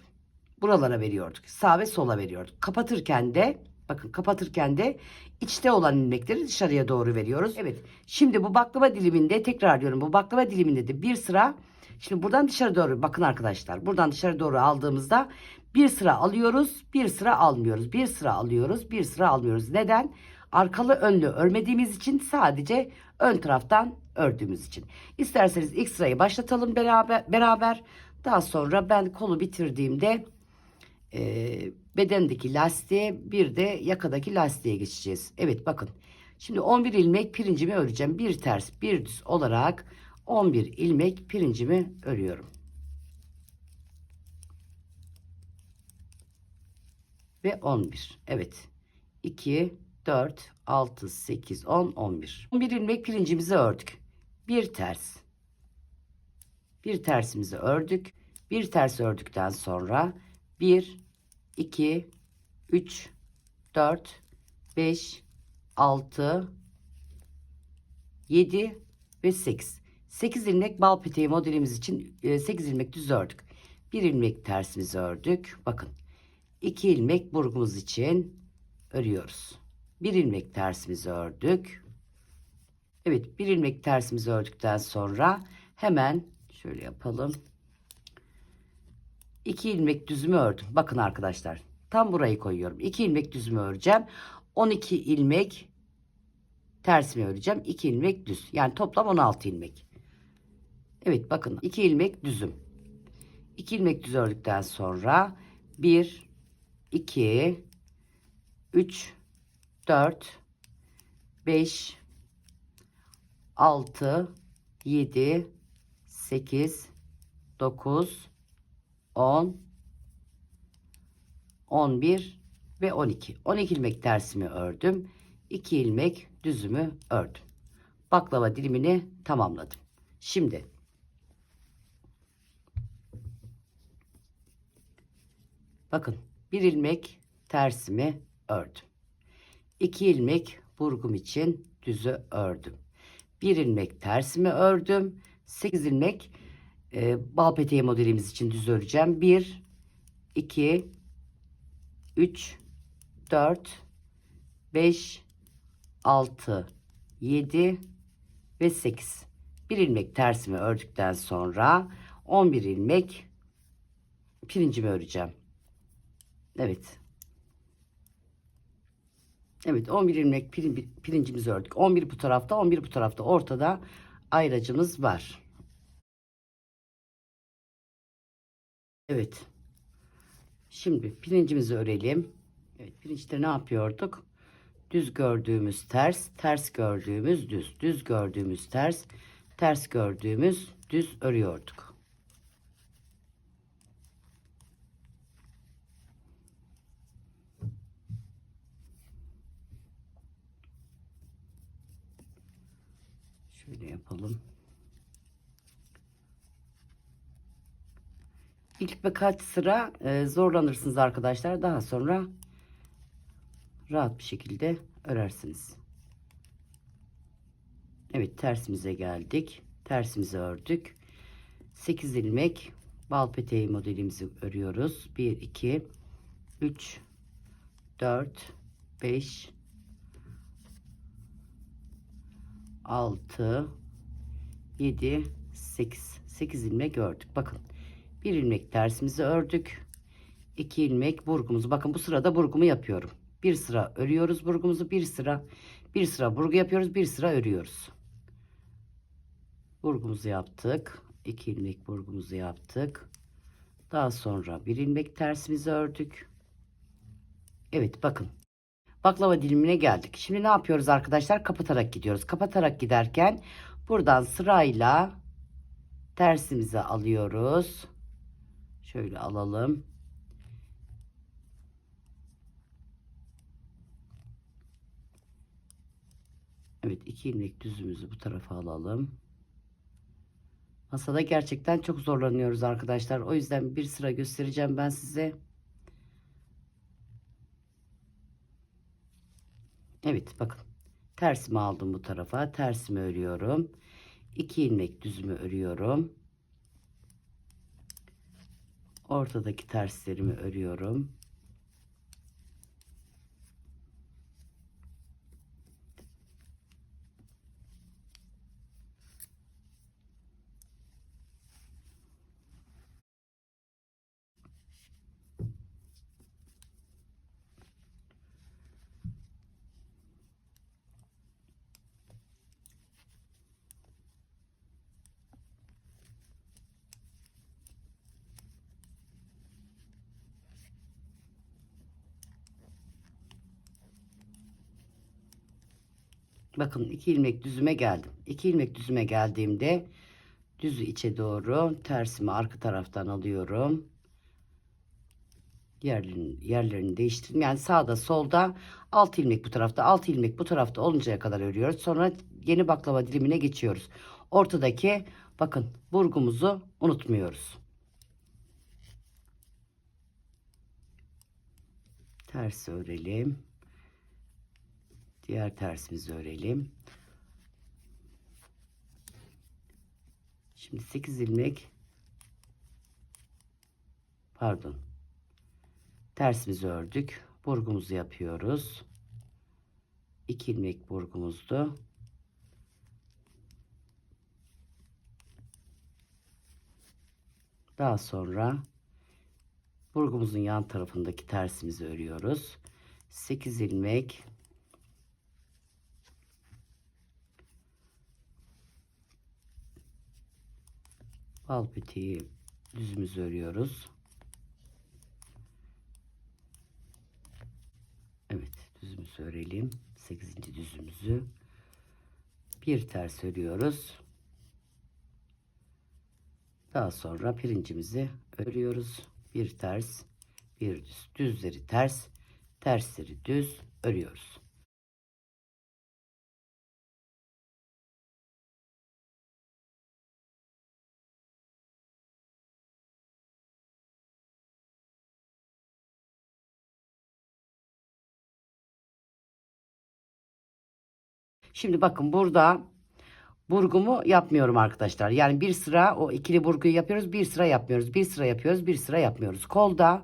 buralara veriyorduk. Sağ ve sola veriyorduk. Kapatırken de bakın, kapatırken de içte olan ilmekleri dışarıya doğru veriyoruz. Evet. Şimdi bu baklava diliminde tekrar diyorum. Bu baklava diliminde de bir sıra, şimdi buradan dışarı doğru bakın arkadaşlar. Buradan dışarı doğru aldığımızda bir sıra alıyoruz, bir sıra almıyoruz. Bir sıra alıyoruz, bir sıra almıyoruz. Neden? Arkalı önlü örmediğimiz için, sadece ön taraftan ördüğümüz için. İsterseniz ilk sırayı başlatalım beraber. Daha sonra ben kolu bitirdiğimde bedendeki lastiğe, bir de yakadaki lastiğe geçeceğiz. Evet bakın. Şimdi 11 ilmek pirincimi öreceğim. Bir ters bir düz olarak 11 ilmek pirincimi örüyorum. Ve 11. Evet. 2, 4, 6, 8, 10, 11. 11 ilmek pirincimizi ördük. Bir ters. Bir tersimizi ördük. Bir ters ördükten sonra 1, 2, 3, 4, 5, 6, 7 ve 8. 8 ilmek bal peteği modelimiz için 8 ilmek düz ördük. 1 ilmek tersimizi ördük. Bakın 2 ilmek burgumuz için örüyoruz. 1 ilmek tersimizi ördük. Evet, 1 ilmek tersimizi ördükten sonra hemen şöyle yapalım. 2 ilmek düzümü ördüm. Bakın arkadaşlar, tam burayı koyuyorum. 2 ilmek düzümü öreceğim. 12 ilmek tersimi öreceğim. 2 ilmek düz. Yani toplam 16 ilmek. Evet bakın, 2 ilmek düzüm. 2 ilmek düz ördükten sonra 1, 2, 3, 4, 5, 6, 7, 8, 9, 10, 11 ve 12. 12 ilmek tersimi ördüm. 2 ilmek düzümü ördüm. Baklava dilimini tamamladım. Şimdi bakın, bir ilmek tersimi ördüm. 2 ilmek burgum için düzü ördüm. Bir ilmek tersimi ördüm. 8 ilmek bal peteği modelimiz için düz öreceğim. 1, 2, 3, 4, 5, 6, 7 ve 8. Bir ilmek tersimi ördükten sonra 11 ilmek pirincimi öreceğim. Evet. Evet, 11 ilmek pirincimizi ördük. 11 bu tarafta, 11 bu tarafta. Ortada ayracımız var. Evet. Şimdi pirincimizi örelim. Evet, pirinçte ne yapıyorduk? Düz gördüğümüz ters, ters gördüğümüz düz, düz gördüğümüz ters, ters gördüğümüz düz örüyorduk. Şöyle yapalım. İlk birkaç sıra zorlanırsınız arkadaşlar. Daha sonra rahat bir şekilde örersiniz. Evet, tersimize geldik. Tersimizi ördük. 8 ilmek bal peteği modelimizi örüyoruz. 1, 2, 3, 4, 5, 6, 7, 8. 8 ilmek ördük. Bakın, bir ilmek tersimizi ördük. 2 ilmek burgumuzu. Bakın, bu sırada burgumu yapıyorum. Bir sıra örüyoruz burgumuzu. Bir sıra burgu yapıyoruz. Bir sıra örüyoruz. Burgumuzu yaptık. 2 ilmek burgumuzu yaptık. Daha sonra bir ilmek tersimizi ördük. Evet, bakın. Baklava dilimine geldik. Şimdi ne yapıyoruz arkadaşlar? Kapatarak gidiyoruz. Kapatarak giderken buradan sırayla tersimizi alıyoruz. Şöyle alalım. Evet, 2 ilmek düzümüzü bu tarafa alalım. Masada gerçekten çok zorlanıyoruz arkadaşlar. O yüzden bir sıra göstereceğim ben size. Evet, bakın. Tersimi aldım bu tarafa. Tersimi örüyorum. 2 ilmek düzümü örüyorum. Ortadaki terslerimi örüyorum. Bakın, 2 ilmek düzüme geldim. 2 ilmek düzüme geldiğimde düzü içe doğru tersimi arka taraftan alıyorum. Yerlerini değiştirdim. Yani sağda solda 6 ilmek bu tarafta, 6 ilmek bu tarafta oluncaya kadar örüyoruz. Sonra yeni baklava dilimine geçiyoruz. Ortadaki bakın burgumuzu unutmuyoruz. Ters örelim. Diğer tersimizi örelim. Şimdi 8 ilmek, pardon, tersimizi ördük. Burgumuzu yapıyoruz. 2 ilmek burgumuzdu. Daha sonra burgumuzun yan tarafındaki tersimizi örüyoruz. 8 ilmek bal peteği düzümüzü örüyoruz. Evet, düzümüzü örelim. 8. düzümüzü bir ters örüyoruz. Daha sonra pirincimizi örüyoruz. Bir ters, bir düz. Düzleri ters, tersleri düz örüyoruz. Şimdi bakın burada burgumu yapmıyorum arkadaşlar. Yani bir sıra o ikili burguyu yapıyoruz. Bir sıra yapmıyoruz. Bir sıra yapıyoruz. Bir sıra yapmıyoruz. Kolda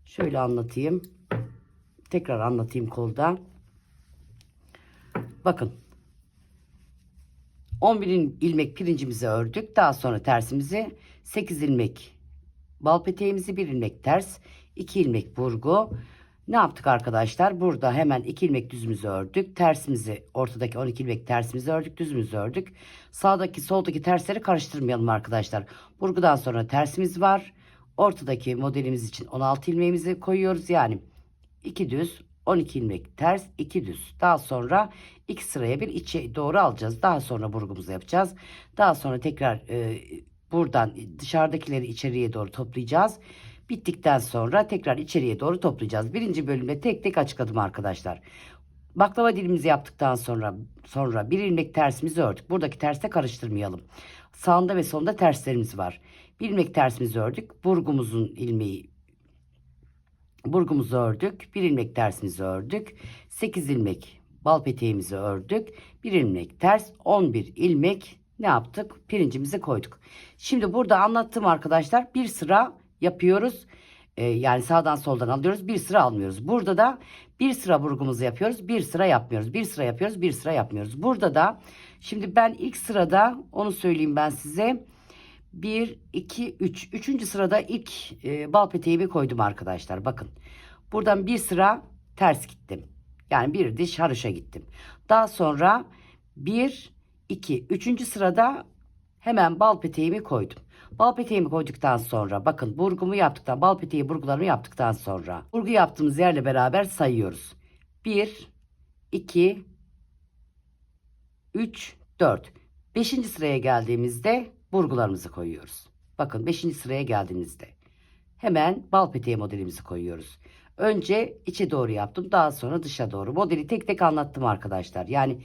şöyle anlatayım. Tekrar anlatayım kolda. Bakın 11 ilmek pirincimizi ördük. Daha sonra tersimizi 8 ilmek bal peteğimizi, 1 ilmek ters, 2 ilmek burgu. Ne yaptık arkadaşlar? Burada hemen 2 ilmek düzümüzü ördük. Tersimizi, ortadaki 12 ilmek tersimizi ördük. Düzümüzü ördük. Sağdaki soldaki tersleri karıştırmayalım arkadaşlar. Burgudan sonra tersimiz var. Ortadaki modelimiz için 16 ilmeğimizi koyuyoruz. Yani 2 düz, 12 ilmek ters, 2 düz. Daha sonra 2 sıraya bir içe doğru alacağız. Daha sonra burgumuzu yapacağız. Daha sonra tekrar buradan dışarıdakileri içeriye doğru toplayacağız. Bittikten sonra tekrar içeriye doğru toplayacağız. Birinci bölümde tek tek açıkladım arkadaşlar. Baklava dilimizi yaptıktan sonra bir ilmek tersimizi ördük. Buradaki terste karıştırmayalım. Sağında ve solunda terslerimiz var. Bir ilmek tersimizi ördük. Burgumuzu ördük. Bir ilmek tersimizi ördük. 8 ilmek bal peteğimizi ördük. Bir ilmek ters, 11 ilmek ne yaptık? Pirincimizi koyduk. Şimdi burada anlattığım arkadaşlar bir sıra yapıyoruz. Yani sağdan soldan alıyoruz. Bir sıra almıyoruz. Burada da bir sıra burgumuzu yapıyoruz. Bir sıra yapmıyoruz. Bir sıra yapıyoruz. Bir sıra yapmıyoruz. Burada da şimdi ben ilk sırada onu söyleyeyim ben size. 1, 2, 3. Üçüncü sırada ilk bal peteğimi koydum arkadaşlar. Bakın. Buradan bir sıra ters gittim. Yani bir diş haroşa gittim. Daha sonra 1, 2. Üçüncü sırada hemen bal peteğimi koydum. Bal peteğimi koyduktan sonra bakın burgumu yaptıktan bal peteği burgularımı yaptıktan sonra burgu yaptığımız yerle beraber sayıyoruz. 1, 2, 3, 4. 5. sıraya geldiğimizde burgularımızı koyuyoruz. Bakın 5. sıraya geldiğimizde hemen bal peteği modelimizi koyuyoruz. Önce içe doğru yaptım. Daha sonra dışa doğru. Modeli tek tek anlattım arkadaşlar. Yani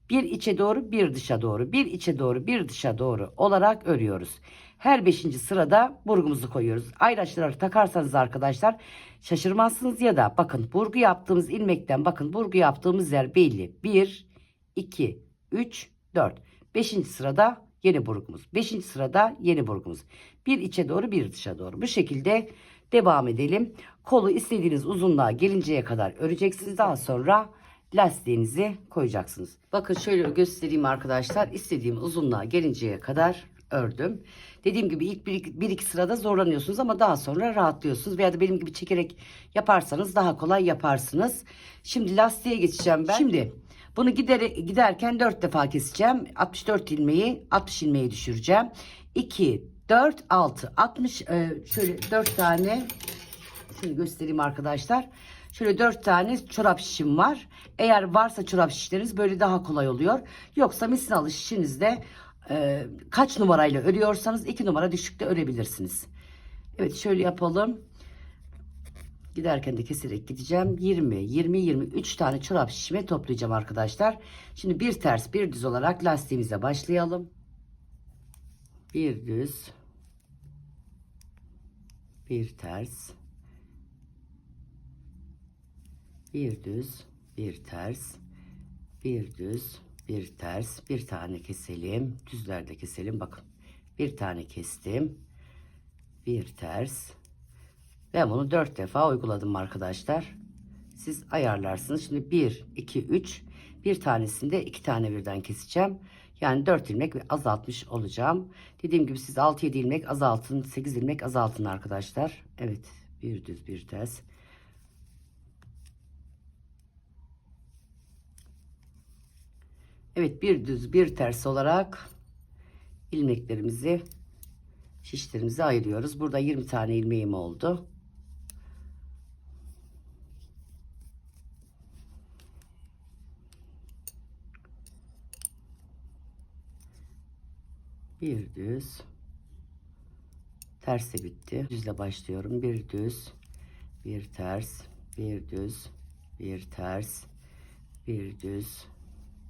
bir içe doğru, bir dışa doğru, bir içe doğru, bir dışa doğru olarak örüyoruz. Her 5. sırada burgumuzu koyuyoruz. Ayraçları takarsanız arkadaşlar şaşırmazsınız ya da bakın burgu yaptığımız ilmekten bakın burgu yaptığımız yer belli. 1, 2, 3, 4. 5. sırada yeni burgumuz. 5. sırada yeni burgumuz. Bir içe doğru, bir dışa doğru. Bu şekilde devam edelim. Kolu istediğiniz uzunluğa gelinceye kadar öreceksiniz. Daha sonra lastiğinizi koyacaksınız. Bakın şöyle göstereyim arkadaşlar. İstediğim uzunluğa gelinceye kadar ördüm. Dediğim gibi ilk bir iki sırada zorlanıyorsunuz ama daha sonra rahatlıyorsunuz. Veya da benim gibi çekerek yaparsanız daha kolay yaparsınız. Şimdi lastiğe geçeceğim ben. Şimdi bunu giderken 4 defa keseceğim. 64 ilmeği 60 ilmeği düşüreceğim. 2, 4, 6, 60 şöyle 4 tane şunu göstereyim arkadaşlar. Şöyle 4 tane çorap şişim var. Eğer varsa çorap şişleriniz böyle daha kolay oluyor. Yoksa misinalı şişinizde kaç numarayla örüyorsanız 2 numara düşükte örebilirsiniz. Evet şöyle yapalım. Giderken de keserek gideceğim. 23 tane çorap şişime toplayacağım arkadaşlar. Şimdi bir ters bir düz olarak lastiğimize başlayalım. Bir düz. Bir ters. Bir düz. Bir ters. Bir düz. Bir ters. Bir tane keselim. Düzlerde keselim. Bakın. Bir tane kestim. Bir ters. Ben bunu 4 defa uyguladım arkadaşlar. Siz ayarlarsınız. Şimdi 1, 2, 3. Bir tanesinde 2 tane birden keseceğim. Yani 4 ilmek azaltmış olacağım. Dediğim gibi siz 6-7 ilmek azaltın. 8 ilmek azaltın arkadaşlar. Evet. Bir düz bir ters. Evet bir düz bir ters olarak ilmeklerimizi şişlerimizi ayırıyoruz. Burada 20 tane ilmeğim oldu. Bir düz terse bitti. Düzle başlıyorum. Bir düz bir ters bir düz bir ters bir düz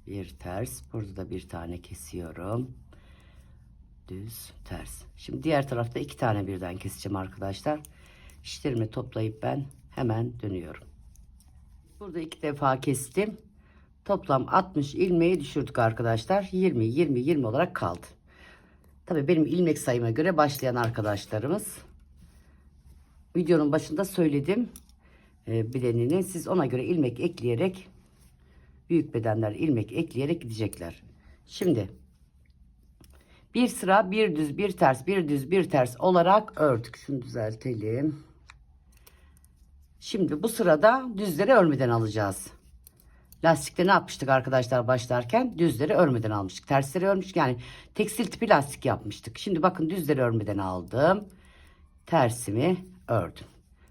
bir ters. Burada da bir tane kesiyorum. Düz ters. Şimdi diğer tarafta 2 tane birden keseceğim arkadaşlar. İşlerimi toplayıp ben hemen dönüyorum. Burada 2 defa kestim. Toplam 60 ilmeği düşürdük arkadaşlar. 20 20 20 olarak kaldı. Tabii benim ilmek sayıma göre başlayan arkadaşlarımız, videonun başında söyledim bedenini, siz ona göre ilmek ekleyerek, büyük bedenler ilmek ekleyerek gidecekler. Şimdi bir sıra bir düz bir ters bir düz bir ters olarak ördük. Şunu düzeltelim. Şimdi bu sırada düzleri örmeden alacağız. Lastikte ne yapmıştık arkadaşlar başlarken? Düzleri örmeden almıştık. Tersleri örmüştük, yani tekstil tipi lastik yapmıştık. Şimdi bakın düzleri örmeden aldım. Tersimi ördüm.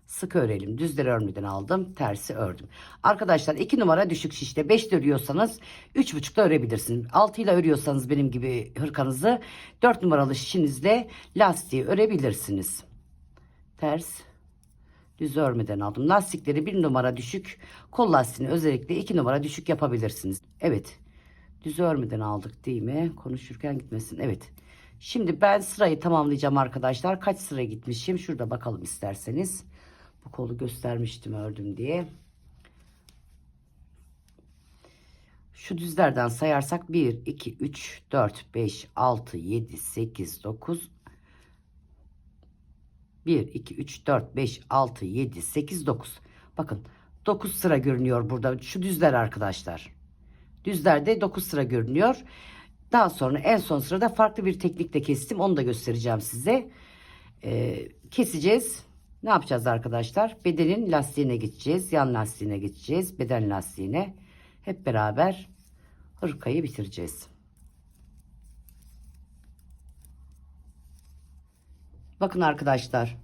Sık örelim. Düzleri örmeden aldım. Tersi ördüm. Arkadaşlar 2 numara düşük şişte 5 örüyorsanız 3,5'da örebilirsiniz. 6 ile örüyorsanız benim gibi hırkanızı 4 numaralı şişinizle lastiği örebilirsiniz. Ters, düz örmeden aldım. Lastikleri 1 numara düşük, kol lastiğini özellikle 2 numara düşük yapabilirsiniz. Evet. Düz örmeden aldık değil mi? Konuşurken gitmesin. Evet. Şimdi ben sırayı tamamlayacağım arkadaşlar. Kaç sıra gitmişim? Şurada bakalım isterseniz. Bu kolu göstermiştim ördüm diye. Şu düzlerden sayarsak 1, 2, 3, 4, 5, 6, 7, 8, 9. 1, 2, 3, 4, 5, 6, 7, 8, 9. Bakın 9 sıra görünüyor burada. Şu düzler arkadaşlar. Düzlerde 9 sıra görünüyor. Daha sonra en son sırada farklı bir teknikle kestim. Onu da göstereceğim size. Keseceğiz. Ne yapacağız arkadaşlar? Bedenin lastiğine geçeceğiz. Yan lastiğine geçeceğiz. Beden lastiğine. Hep beraber hırkayı bitireceğiz. Bakın arkadaşlar.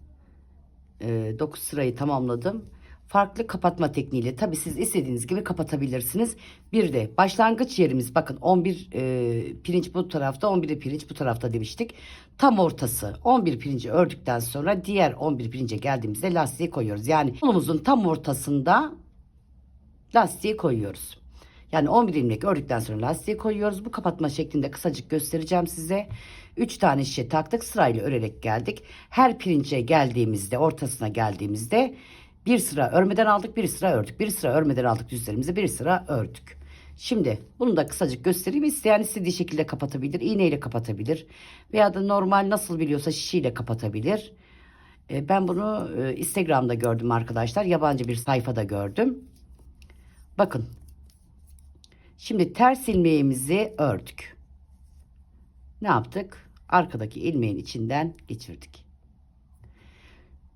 9 sırayı tamamladım. Farklı kapatma tekniğiyle. Tabi siz istediğiniz gibi kapatabilirsiniz. Bir de başlangıç yerimiz, bakın 11 pirinç bu tarafta, 11 pirinç bu tarafta demiştik. Tam ortası 11 pirinci ördükten sonra diğer 11 pirince geldiğimizde lastiği koyuyoruz. Yani kolumuzun tam ortasında lastiği koyuyoruz. Yani 11 ilmek ördükten sonra lastiği koyuyoruz. Bu kapatma şeklinde kısacık göstereceğim size. 3 tane şişe taktık, sırayla örerek geldik. Her pirince geldiğimizde, ortasına geldiğimizde bir sıra örmeden aldık, bir sıra ördük. Bir sıra örmeden aldık düzlerimizi, bir sıra ördük. Şimdi bunu da kısacık göstereyim. İsteyen istediği şekilde kapatabilir. İğneyle kapatabilir. Veya da normal nasıl biliyorsa şişiyle kapatabilir. Ben bunu Instagram'da gördüm arkadaşlar. Yabancı bir sayfada gördüm. Bakın. Şimdi ters ilmeğimizi ördük. Ne yaptık? Arkadaki ilmeğin içinden geçirdik.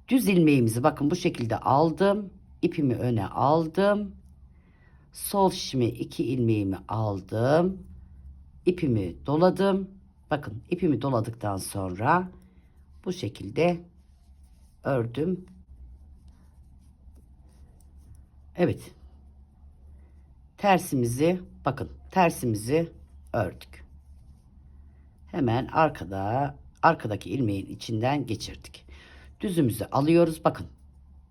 Düz ilmeğimizi bakın bu şekilde aldım. İpimi öne aldım. Sol şişime 2 ilmeğimi aldım. İpimi doladım. Bakın ipimi doladıktan sonra bu şekilde ördüm. Evet. Tersimizi bakın tersimizi ördük. Hemen arkadaki ilmeğin içinden geçirdik. Düzümüzü alıyoruz. Bakın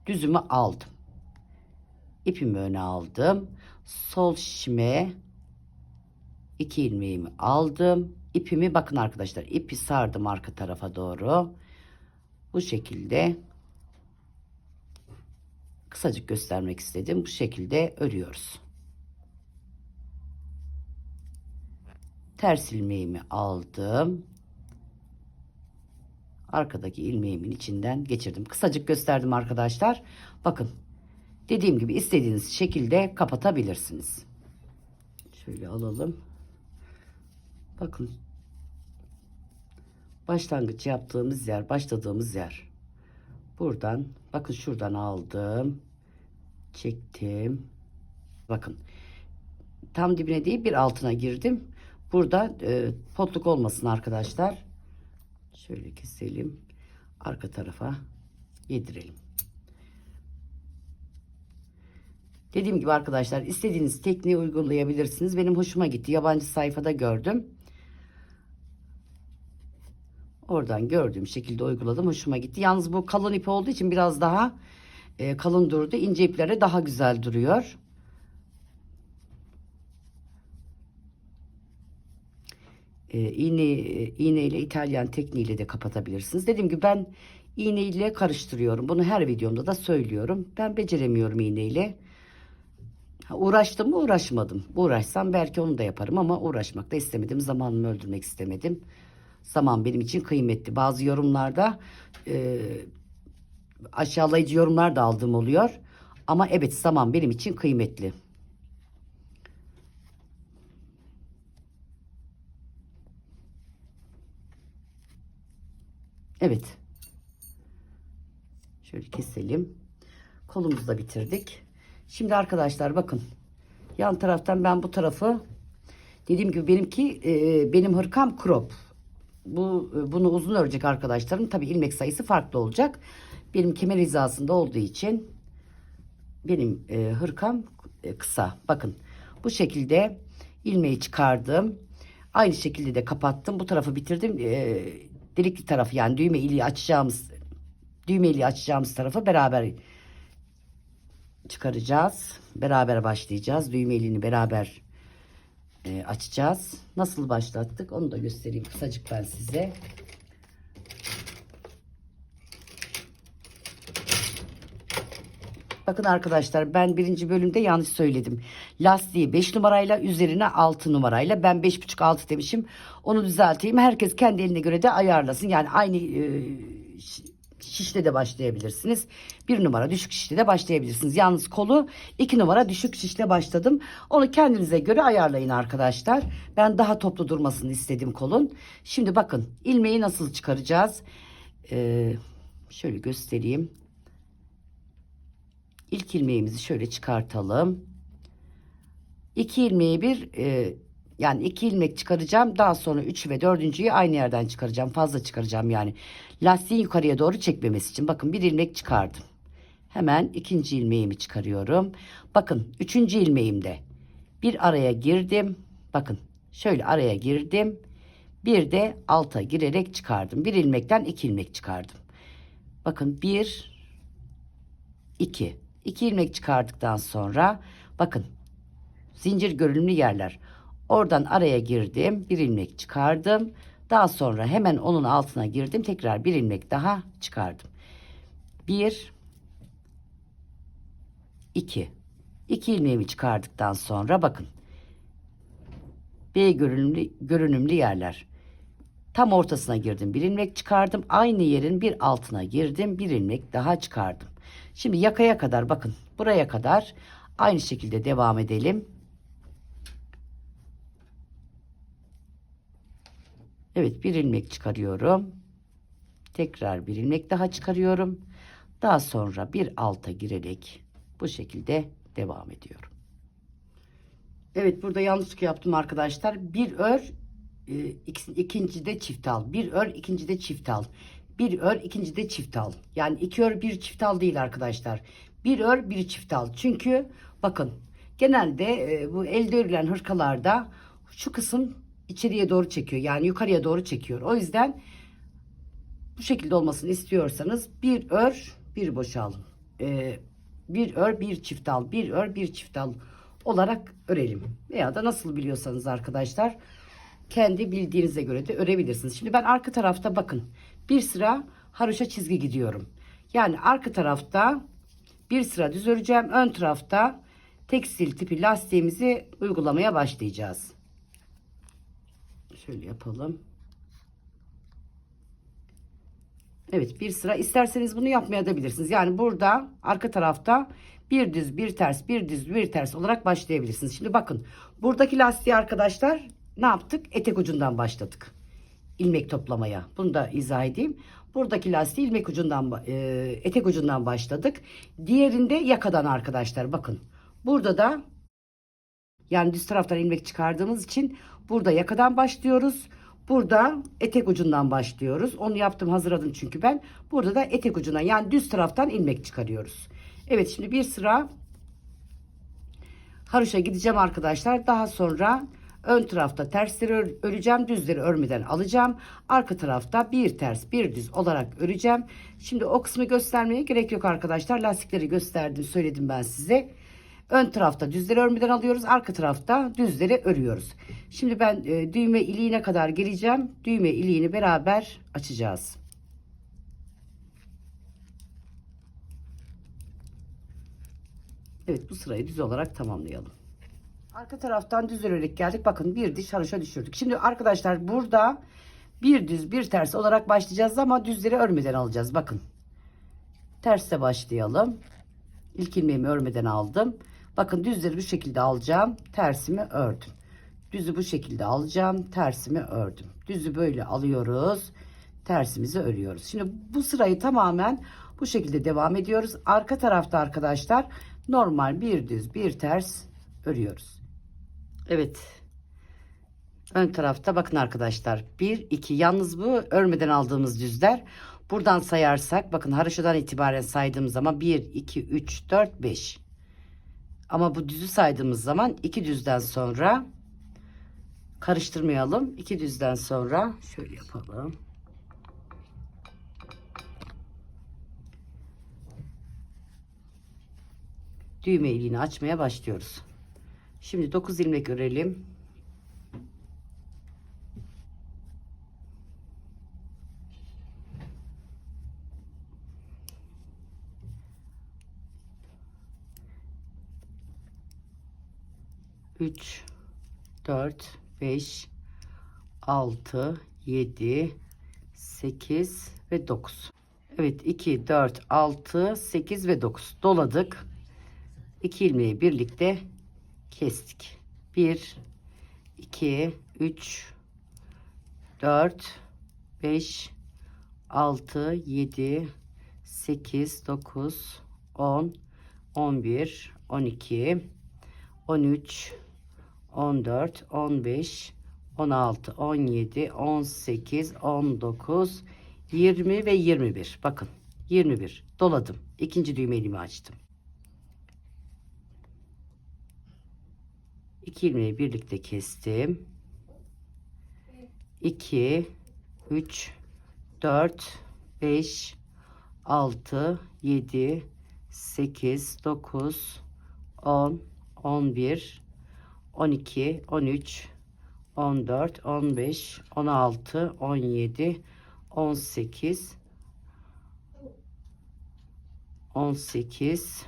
düzümü aldım. İpimi öne aldım. Sol şişime 2 ilmeğimi aldım. İpimi bakın arkadaşlar, ipi sardım arka tarafa doğru. Bu şekilde kısacık göstermek istedim. Bu şekilde örüyoruz. Ters ilmeğimi aldım. Arkadaki ilmeğimin içinden geçirdim. Kısacık gösterdim arkadaşlar. Bakın dediğim gibi istediğiniz şekilde kapatabilirsiniz. Şöyle alalım. Bakın başlangıç yaptığımız yer, başladığımız yer. Buradan bakın şuradan aldım. Çektim. Bakın tam dibine değil bir altına girdim. Burada potluk olmasın arkadaşlar. Şöyle keselim. Arka tarafa yedirelim. Dediğim gibi arkadaşlar istediğiniz tekniği uygulayabilirsiniz. Benim hoşuma gitti. Yabancı sayfada gördüm. Oradan gördüğüm şekilde uyguladım. Hoşuma gitti. Yalnız bu kalın ip olduğu için biraz daha kalın durdu. İnce iplere daha güzel duruyor. İğne ile İtalyan tekniğiyle de kapatabilirsiniz. Dediğim gibi ben iğne ile karıştırıyorum. Bunu her videomda da söylüyorum. Ben beceremiyorum iğne ile. Uğraştım mı uğraşmadım. Uğraşsam belki onu da yaparım ama uğraşmak da istemedim. Zamanımı öldürmek istemedim. Zaman benim için kıymetli. Bazı yorumlarda e, aşağılayıcı yorumlar da aldığım oluyor. Ama evet, zaman benim için kıymetli. Evet. Şöyle keselim. Kolumuzu da bitirdik. Şimdi arkadaşlar bakın. Yan taraftan ben bu tarafı, dediğim gibi benimki benim hırkam crop. Bunu uzun örecek arkadaşlarım. Tabii ilmek sayısı farklı olacak. Benim kemer hizasında olduğu için benim hırkam kısa. Bakın bu şekilde ilmeği çıkardım. Aynı şekilde de kapattım. Bu tarafı bitirdim. Delikli tarafı, yani düğme iliği açacağımız tarafı beraber çıkaracağız. Beraber başlayacağız. Düğme iliğini beraber açacağız. Nasıl başlattık onu da göstereyim kısacık ben size. Bakın arkadaşlar, ben birinci bölümde yanlış söyledim. Lastiği 5 numarayla, üzerine 6 numarayla. Ben 5,5-6 demişim. Onu düzelteyim. Herkes kendi eline göre de ayarlasın. Yani aynı şişle de başlayabilirsiniz. 1 numara düşük şişle de başlayabilirsiniz. Yalnız kolu 2 numara düşük şişle başladım. Onu kendinize göre ayarlayın arkadaşlar. Ben daha toplu durmasını istedim kolun. Şimdi bakın ilmeği nasıl çıkaracağız. Şöyle göstereyim. İlk ilmeğimizi şöyle çıkartalım. 2 ilmeği yani 2 ilmek çıkaracağım. Daha sonra 3 ve 4.'yü aynı yerden çıkaracağım. Fazla çıkaracağım yani. Lastiğin yukarıya doğru çekmemesi için. Bakın bir ilmek çıkardım. Hemen ikinci ilmeğimi çıkarıyorum. Bakın üçüncü ilmeğimde bir araya girdim. Bakın şöyle araya girdim. Bir de alta girerek çıkardım. Bir ilmekten 2 ilmek çıkardım. Bakın 1, 2. 2 ilmek çıkardıktan sonra bakın zincir görünümlü yerler. Oradan araya girdim. Bir ilmek çıkardım. Daha sonra hemen onun altına girdim. Tekrar bir ilmek daha çıkardım. 1, 2. 2 ilmeğimi çıkardıktan sonra bakın. B görünümlü yerler. Tam ortasına girdim. Bir ilmek çıkardım. Aynı yerin bir altına girdim. Bir ilmek daha çıkardım. Şimdi yakaya kadar bakın. Buraya kadar aynı şekilde devam edelim. Evet, bir ilmek çıkarıyorum. Tekrar bir ilmek daha çıkarıyorum. Daha sonra bir alta girerek bu şekilde devam ediyorum. Evet, burada yanlışlık yaptım arkadaşlar. Bir ör, ikinci de çift al. Bir ör, ikinci de çift al. Bir ör, ikinci de çift al. Yani iki ör bir çift al değil arkadaşlar. Bir ör bir çift al. Çünkü bakın genelde bu elde örülen hırkalarda şu kısım içeriye doğru çekiyor. Yani yukarıya doğru çekiyor. O yüzden bu şekilde olmasını istiyorsanız bir ör bir boşal. Bir ör bir çift al. Bir ör bir çift al olarak örelim. Veya da nasıl biliyorsanız arkadaşlar kendi bildiğinize göre de örebilirsiniz. Şimdi ben arka tarafta bakın bir sıra haroşa çizgi gidiyorum. Yani arka tarafta bir sıra düz öreceğim. Ön tarafta tekstil tipi lastiğimizi uygulamaya başlayacağız. Şöyle yapalım. Evet, bir sıra, isterseniz bunu yapmaya da bilirsiniz. Yani burada arka tarafta bir düz bir ters bir düz bir ters olarak başlayabilirsiniz. Şimdi bakın buradaki lastiği arkadaşlar ne yaptık? Etek ucundan başladık ilmek toplamaya. Bunu da izah edeyim. Buradaki lastiği ilmek ucundan etek ucundan başladık. Diğerinde yakadan arkadaşlar bakın. Burada da yani düz taraftan ilmek çıkardığımız için burada yakadan başlıyoruz. Burada etek ucundan başlıyoruz. Onu yaptım, hazırladım çünkü ben. Burada da etek ucuna yani düz taraftan ilmek çıkarıyoruz. Evet, şimdi bir sıra haroşa gideceğim arkadaşlar. Daha sonra ön tarafta tersleri öreceğim. Düzleri örmeden alacağım. Arka tarafta bir ters bir düz olarak öreceğim. Şimdi o kısmı göstermeye gerek yok arkadaşlar. Lastikleri gösterdim, söyledim ben size. Ön tarafta düzleri örmeden alıyoruz. Arka tarafta düzleri örüyoruz. Şimdi ben düğme iliğine kadar geleceğim. Düğme iliğini beraber açacağız. Evet, bu sırayı düz olarak tamamlayalım. Arka taraftan düz örerek geldik. Bakın bir diş haroşa düşürdük. Şimdi arkadaşlar burada bir düz bir ters olarak başlayacağız ama düzleri örmeden alacağız. Bakın. Terste başlayalım. İlk ilmeğimi örmeden aldım. Bakın düzleri bu şekilde alacağım. Tersimi ördüm. Düzü bu şekilde alacağım. Tersimi ördüm. Düzü böyle alıyoruz. Tersimizi örüyoruz. Şimdi bu sırayı tamamen bu şekilde devam ediyoruz. Arka tarafta arkadaşlar normal bir düz bir ters örüyoruz. Evet. Ön tarafta bakın arkadaşlar 1 2 yalnız bu örmeden aldığımız düzler. Buradan sayarsak bakın haroşadan itibaren saydığımız zaman 1 2 3 4 5. Ama bu düzü saydığımız zaman 2 düzden sonra karıştırmayalım. 2 düzden sonra şöyle yapalım. Düğme iliğini açmaya başlıyoruz. Şimdi 9 ilmek örelim. Üç, 4, 5, 6, 7, 8 ve 9. Evet 2, 4, 6, 8 ve 9 doladık. 2 ilmeği birlikte kestik. 1, 2, 3, 4, 5, 6, 7, 8, 9, 10, 11, 12, 13, 14, 15, 16, 17, 18, 19, 20 ve 21. Bakın 21 doladım. İkinci düğme ilmeğimi açtım. 2 ilmeği birlikte kestim. 2, 3, 4, 5, 6, 7, 8, 9, 10, 11, 12, 13, 14, 15, 16, 17, 18, 18,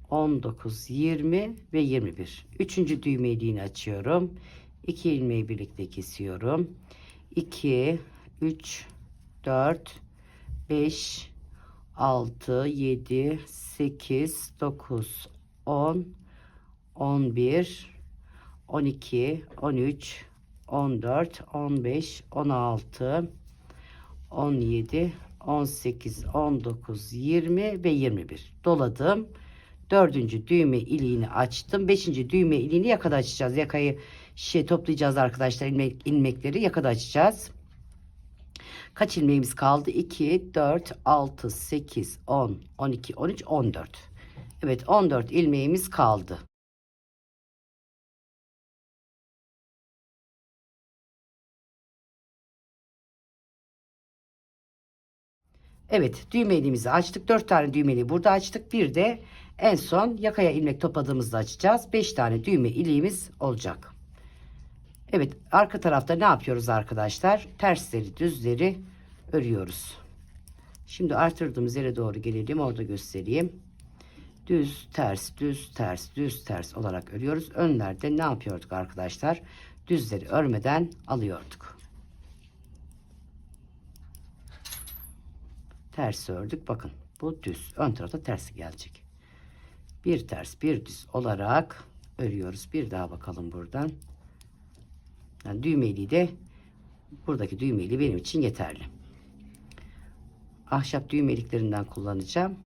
19, 20 ve 21. Üçüncü düğme iliğini açıyorum. 2 ilmeği birlikte kesiyorum. 2, 3, 4, 5, 6, 7, 8, 9, 10, 11, 12, 13, 14, 15, 16, 17, 18, 19, 20 ve 21. Doladım. Dördüncü düğme iliğini açtım. Beşinci düğme iliğini yakada açacağız. Yakayı toplayacağız arkadaşlar. İlmekleri yakada açacağız. Kaç ilmeğimiz kaldı? 2, 4, 6, 8, 10, 12, 13, 14. Evet 14 ilmeğimiz kaldı. Evet düğme iliğimizi açtık. 4 tane düğmeliği burada açtık. Bir de en son yakaya ilmek topladığımızda açacağız. 5 tane düğme iliğimiz olacak. Evet arka tarafta ne yapıyoruz arkadaşlar? Tersleri düzleri örüyoruz. Şimdi artırdığımız yere doğru gelelim. Orada göstereyim. Düz ters düz ters düz ters olarak örüyoruz. Önlerde ne yapıyorduk arkadaşlar? Düzleri örmeden alıyorduk. Ters ördük. Bakın bu düz. Ön tarafta tersi gelecek. Bir ters bir düz olarak örüyoruz. Bir daha bakalım buradan. Yani düğmeliği de buradaki düğmeliği benim için yeterli. Ahşap düğmeliklerinden kullanacağım.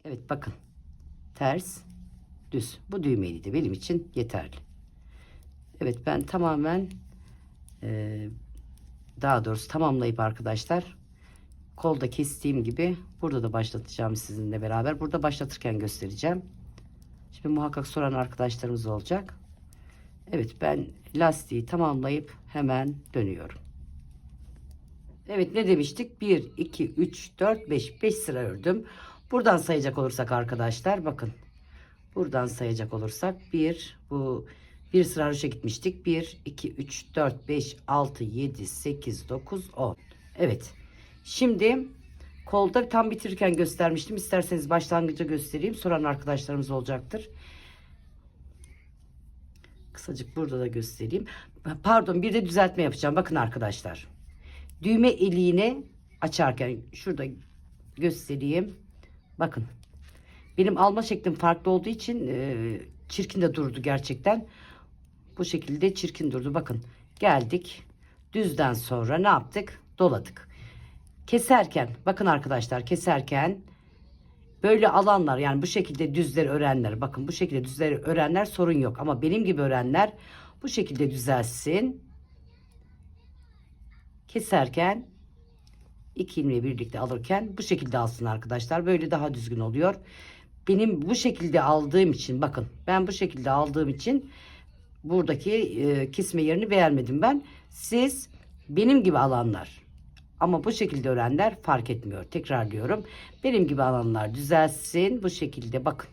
Evet bakın. Ters düz. Bu düğmeliği de benim için yeterli. Evet ben tamamen daha doğrusu tamamlayıp arkadaşlar kolda kestiğim gibi burada da başlatacağım sizinle beraber. Burada başlatırken göstereceğim. Şimdi muhakkak soran arkadaşlarımız olacak. Evet ben lastiği tamamlayıp hemen dönüyorum. Evet ne demiştik? 1, 2, 3, 4, 5. 5 sıra ördüm. Buradan sayacak olursak arkadaşlar bakın. Buradan sayacak olursak bir sıra haroşa gitmiştik. 1, 2, 3, 4, 5, 6, 7, 8, 9, 10. Evet. Şimdi kolda tam bitirirken göstermiştim. İsterseniz başlangıcı göstereyim. Soran arkadaşlarımız olacaktır. Kısacık burada da göstereyim. Pardon, bir de düzeltme yapacağım. Bakın arkadaşlar. Düğme iliğini açarken şurada göstereyim. Bakın. Benim alma şeklim farklı olduğu için çirkin de durdu gerçekten. Bu şekilde çirkin durdu. Bakın. Geldik. Düzden sonra ne yaptık? Doladık. Keserken bakın arkadaşlar, keserken böyle alanlar, yani bu şekilde düzleri örenler, bakın bu şekilde düzleri örenler sorun yok, ama benim gibi örenler bu şekilde düzelsin. Keserken iki ilmeği birlikte alırken bu şekilde alsın arkadaşlar, böyle daha düzgün oluyor. Benim bu şekilde aldığım için, bakın ben bu şekilde aldığım için buradaki kesme yerini beğenmedim ben. Siz benim gibi alanlar ama bu şekilde öğrenler fark etmiyor. Tekrarlıyorum. Benim gibi alanlar düzelsin. Bu şekilde bakın.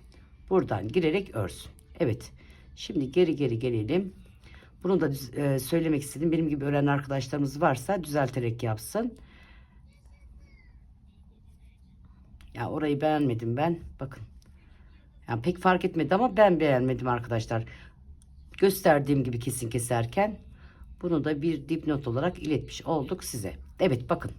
Buradan girerek örsün. Evet. Şimdi geri gelelim. Bunu da söylemek istedim. Benim gibi öğrenen arkadaşlarımız varsa düzelterek yapsın. Ya orayı beğenmedim ben. Bakın. Yani pek fark etmedi ama ben beğenmedim arkadaşlar. Gösterdiğim gibi kesin keserken bunu da bir dipnot olarak iletmiş olduk size. Evet bakın.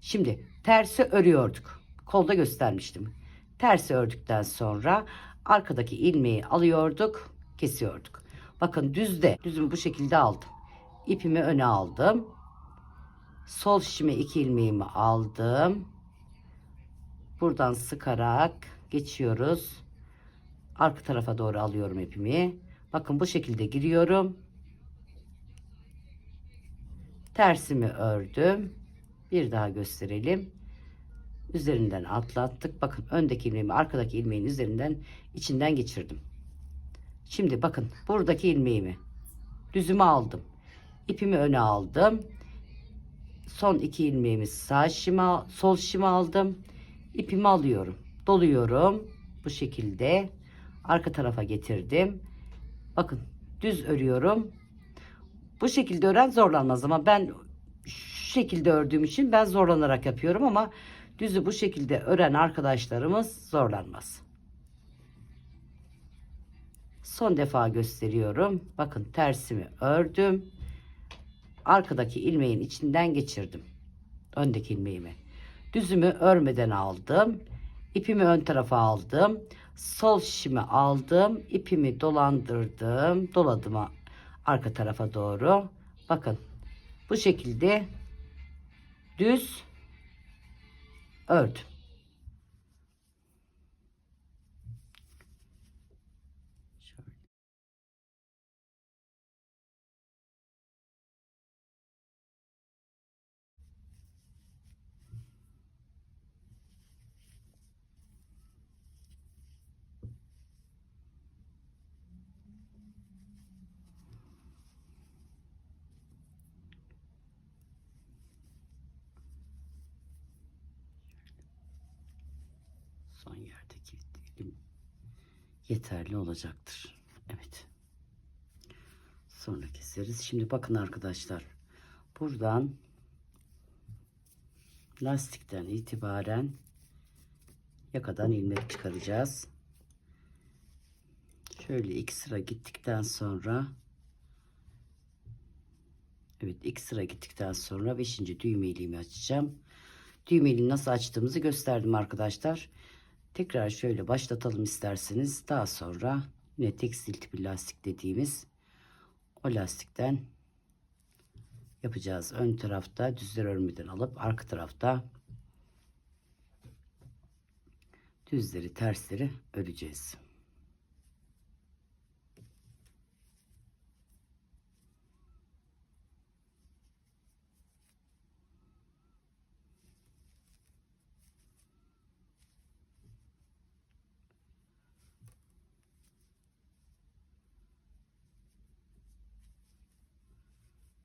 Şimdi tersi örüyorduk. Kolda göstermiştim. Tersi ördükten sonra arkadaki ilmeği alıyorduk, kesiyorduk. Bakın düzümü bu şekilde aldım. İpimi öne aldım. Sol şişime iki ilmeğimi aldım. Buradan sıkarak geçiyoruz. Arka tarafa doğru alıyorum ipimi. Bakın bu şekilde giriyorum. Tersimi ördüm. Bir daha gösterelim. Üzerinden atlattık. Bakın öndeki ilmeğimi arkadaki ilmeğin üzerinden içinden geçirdim. Şimdi bakın buradaki ilmeğimi düzüme aldım. İpimi öne aldım. Son iki ilmeğimi sağ şişime, sol şişime aldım. İpimi alıyorum. Doluyorum. Bu şekilde arka tarafa getirdim. Bakın düz örüyorum. Bu şekilde ören zorlanmaz, ama ben şu şekilde ördüğüm için ben zorlanarak yapıyorum, ama düzü bu şekilde ören arkadaşlarımız zorlanmaz. Son defa gösteriyorum. Bakın tersimi ördüm. Arkadaki ilmeğin içinden geçirdim. Öndeki ilmeğimi. Düzümü örmeden aldım. İpimi ön tarafa aldım. Sol şişimi aldım. İpimi dolandırdım. Doladım arka tarafa doğru. Bakın bu şekilde düz ördüm. Şöyle. Son yerdeki dilim yeterli olacaktır. Evet. Sonra keseriz. Şimdi bakın arkadaşlar. Buradan lastikten itibaren yakadan ilmek çıkaracağız. Şöyle iki sıra gittikten sonra, evet iki sıra gittikten sonra 5. düğme iliğimi açacağım. Düğme iliğini nasıl açtığımızı gösterdim arkadaşlar. Tekrar şöyle başlatalım isterseniz. Daha sonra yine tekstil tipi lastik dediğimiz o lastikten yapacağız. Ön tarafta düzler örmeden alıp arka tarafta düzleri tersleri öreceğiz.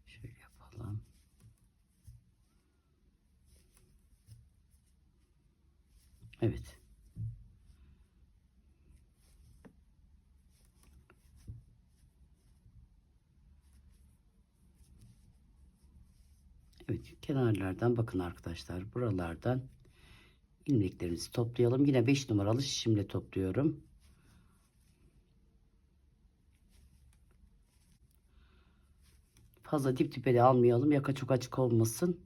Şöyle yapalım. Evet. Evet, kenarlardan bakın arkadaşlar, buralardan ilmeklerimizi toplayalım. Yine 5 numaralı şişimle topluyorum. Fazla dip dibe de almayalım. Yaka çok açık olmasın.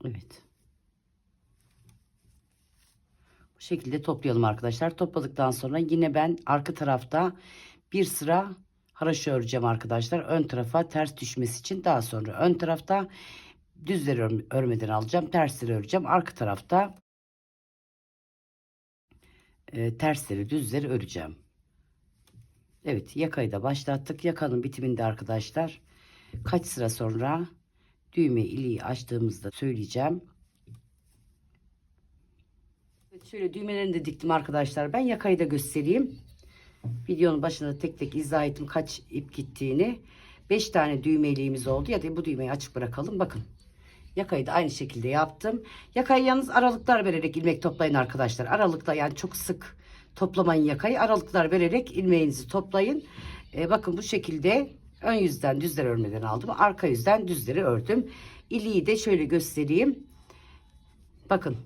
Evet. Bu şekilde toplayalım arkadaşlar. Topladıktan sonra yine ben arka tarafta bir sıra haraşo öreceğim arkadaşlar. Ön tarafa ters düşmesi için, daha sonra ön tarafta düzleri örmeden alacağım. Tersleri öreceğim. Arka tarafta tersleri düzleri öreceğim. Evet, yakayı da başlattık. Yakanın bitiminde arkadaşlar kaç sıra sonra düğme iliği açtığımızda söyleyeceğim. Evet, şöyle düğmelerini de diktim arkadaşlar. Ben yakayı da göstereyim. Videonun başında tek tek izah ettim kaç ip gittiğini. 5 tane düğme iliğimiz oldu. Ya da bu düğmeyi açık bırakalım. Bakın. Yakayı da aynı şekilde yaptım. Yakayı yalnız aralıklar vererek ilmek toplayın arkadaşlar. Aralıkla, yani çok sık toplamayın yakayı. Aralıklar vererek ilmeğinizi toplayın. Bakın bu şekilde ön yüzden düzleri örmeden aldım. Arka yüzden düzleri ördüm. İliği de şöyle göstereyim. Bakın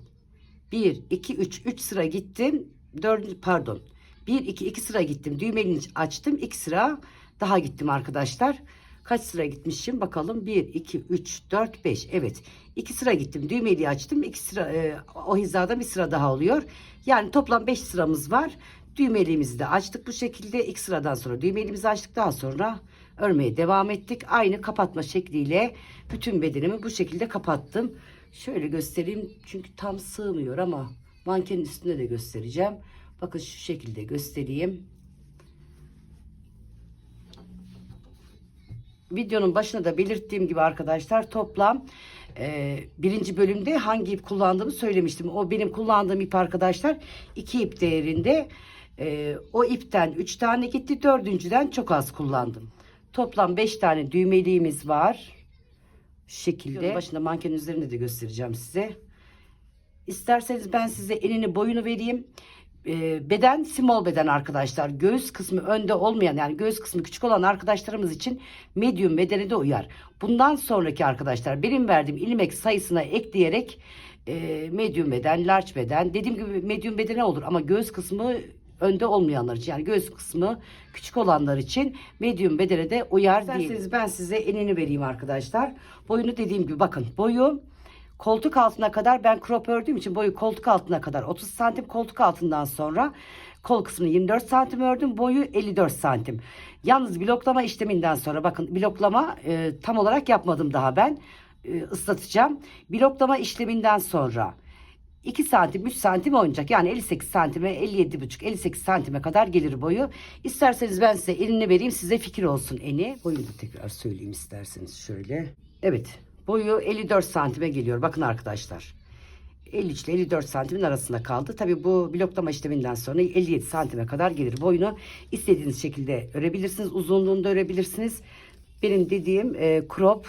1 2 3 sıra gittim. 4 pardon. 1 2 sıra gittim. Düğmeni açtım. 2 sıra daha gittim arkadaşlar. Kaç sıra gitmişim bakalım. 1 2 3 4 5. Evet. 2 sıra gittim. Düğmeli açtım. 2 sıra o hizada bir sıra daha oluyor. Yani toplam 5 sıramız var. Düğmeliğimizi de açtık bu şekilde. 2 sıradan sonra düğmeliğimizi açtık. Daha sonra örmeye devam ettik. Aynı kapatma şekliyle bütün bedenimi bu şekilde kapattım. Şöyle göstereyim. Çünkü tam sığmıyor ama mankenin üstünde de göstereceğim. Bakın şu şekilde göstereyim. Videonun başında da belirttiğim gibi arkadaşlar toplam birinci bölümde hangi ip kullandığımı söylemiştim. O benim kullandığım ip arkadaşlar 2 ip değerinde. O ipten 3 tane gitti. Dördüncüden çok az kullandım. Toplam 5 tane düğmeliğimiz var. Şu şekilde. Videonun başında mankenin üzerinde de göstereceğim size. İsterseniz ben size enini boyunu vereyim. Beden small beden arkadaşlar. Göğüs kısmı önde olmayan, yani göğüs kısmı küçük olan arkadaşlarımız için medium bedene de uyar. Bundan sonraki arkadaşlar benim verdiğim ilmek sayısına ekleyerek medium beden, large beden, dediğim gibi medium bedene olur ama göğüs kısmı önde olmayanlar için, yani göğüs kısmı küçük olanlar için medium bedene de uyar değil. İsterseniz ben size enini vereyim arkadaşlar. Boyunu dediğim gibi bakın, boyu koltuk altına kadar, ben crop ördüğüm için boyu koltuk altına kadar 30 santim, koltuk altından sonra kol kısmını 24 santim ördüm, boyu 54 santim. Yalnız bloklama işleminden sonra, bakın bloklama tam olarak yapmadım daha ben, ıslatacağım. Bloklama işleminden sonra 2 santim 3 santim oynayacak, yani 58 santime 57,5 58 santime kadar gelir boyu. İsterseniz ben size enini vereyim, size fikir olsun eni. Boyunu da tekrar söyleyeyim isterseniz şöyle. Evet. Boyu 54 santime geliyor. Bakın arkadaşlar. 53 ile 54 santimin arasında kaldı. Tabi bu bloklama işleminden sonra 57 santime kadar gelir. Boyunu istediğiniz şekilde örebilirsiniz. Uzunluğunu da örebilirsiniz. Benim dediğim crop,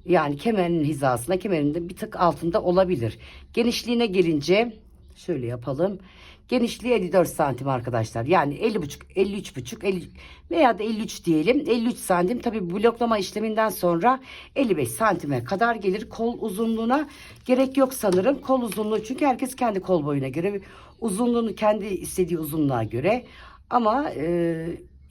yani kemerin hizasına, kemerin de bir tık altında olabilir. Genişliğine gelince şöyle yapalım. Genişliği 54 santim arkadaşlar. Yani 50,5, 53,5, 50 veya da 53 diyelim. 53 santim. Tabi bloklama işleminden sonra 55 santime kadar gelir. Kol uzunluğuna gerek yok sanırım. Kol uzunluğu, çünkü herkes kendi kol boyuna göre, uzunluğunu kendi istediği uzunluğa göre. Ama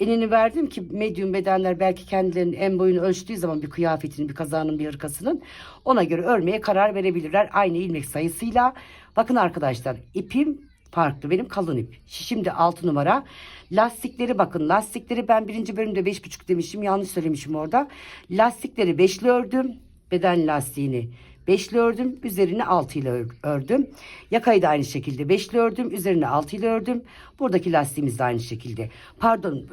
enini verdim ki medium bedenler belki kendilerinin en boyunu ölçtüğü zaman bir kıyafetinin, bir kazağının, bir hırkasının, ona göre örmeye karar verebilirler. Aynı ilmek sayısıyla. Bakın arkadaşlar, ipim farklı. Benim kalın ip. Şişim de 6 numara. Lastikleri bakın. Lastikleri ben birinci bölümde 5,5 demişim. Yanlış söylemişim orada. Lastikleri 5'li ördüm. Beden lastiğini 5'li ördüm. Üzerine 6 ile ördüm. Yakayı da aynı şekilde 5'li ördüm. Üzerine 6 ile ördüm. Buradaki lastiğimiz de aynı şekilde. Pardon,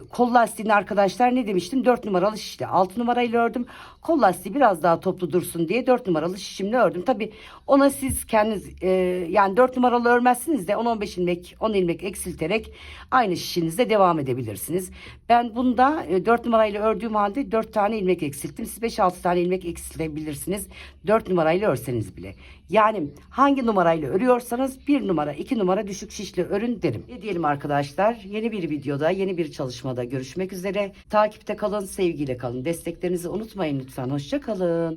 kol lastiğini arkadaşlar ne demiştim? 4 numaralı şişle 6 numarayla ördüm. Kol lastiği biraz daha toplu dursun diye 4 numaralı şişimle ördüm. Tabi ona siz kendiniz yani 4 numaralı örmezsiniz de 10-15 ilmek 10 ilmek eksilterek aynı şişinizde devam edebilirsiniz. Ben bunda 4 numarayla ördüğüm halde 4 tane ilmek eksilttim. Siz 5-6 tane ilmek eksiltebilirsiniz. 4 numarayla örseniz bile. Yani hangi numarayla örüyorsanız 1 numara 2 numara düşük şişle örün derim. Ne diyelim arkadaşlar, yeni bir videoda yeni bir çalışmada görüşmek üzere. Takipte kalın, sevgiyle kalın. Desteklerinizi unutmayın lütfen. Hoşça kalın.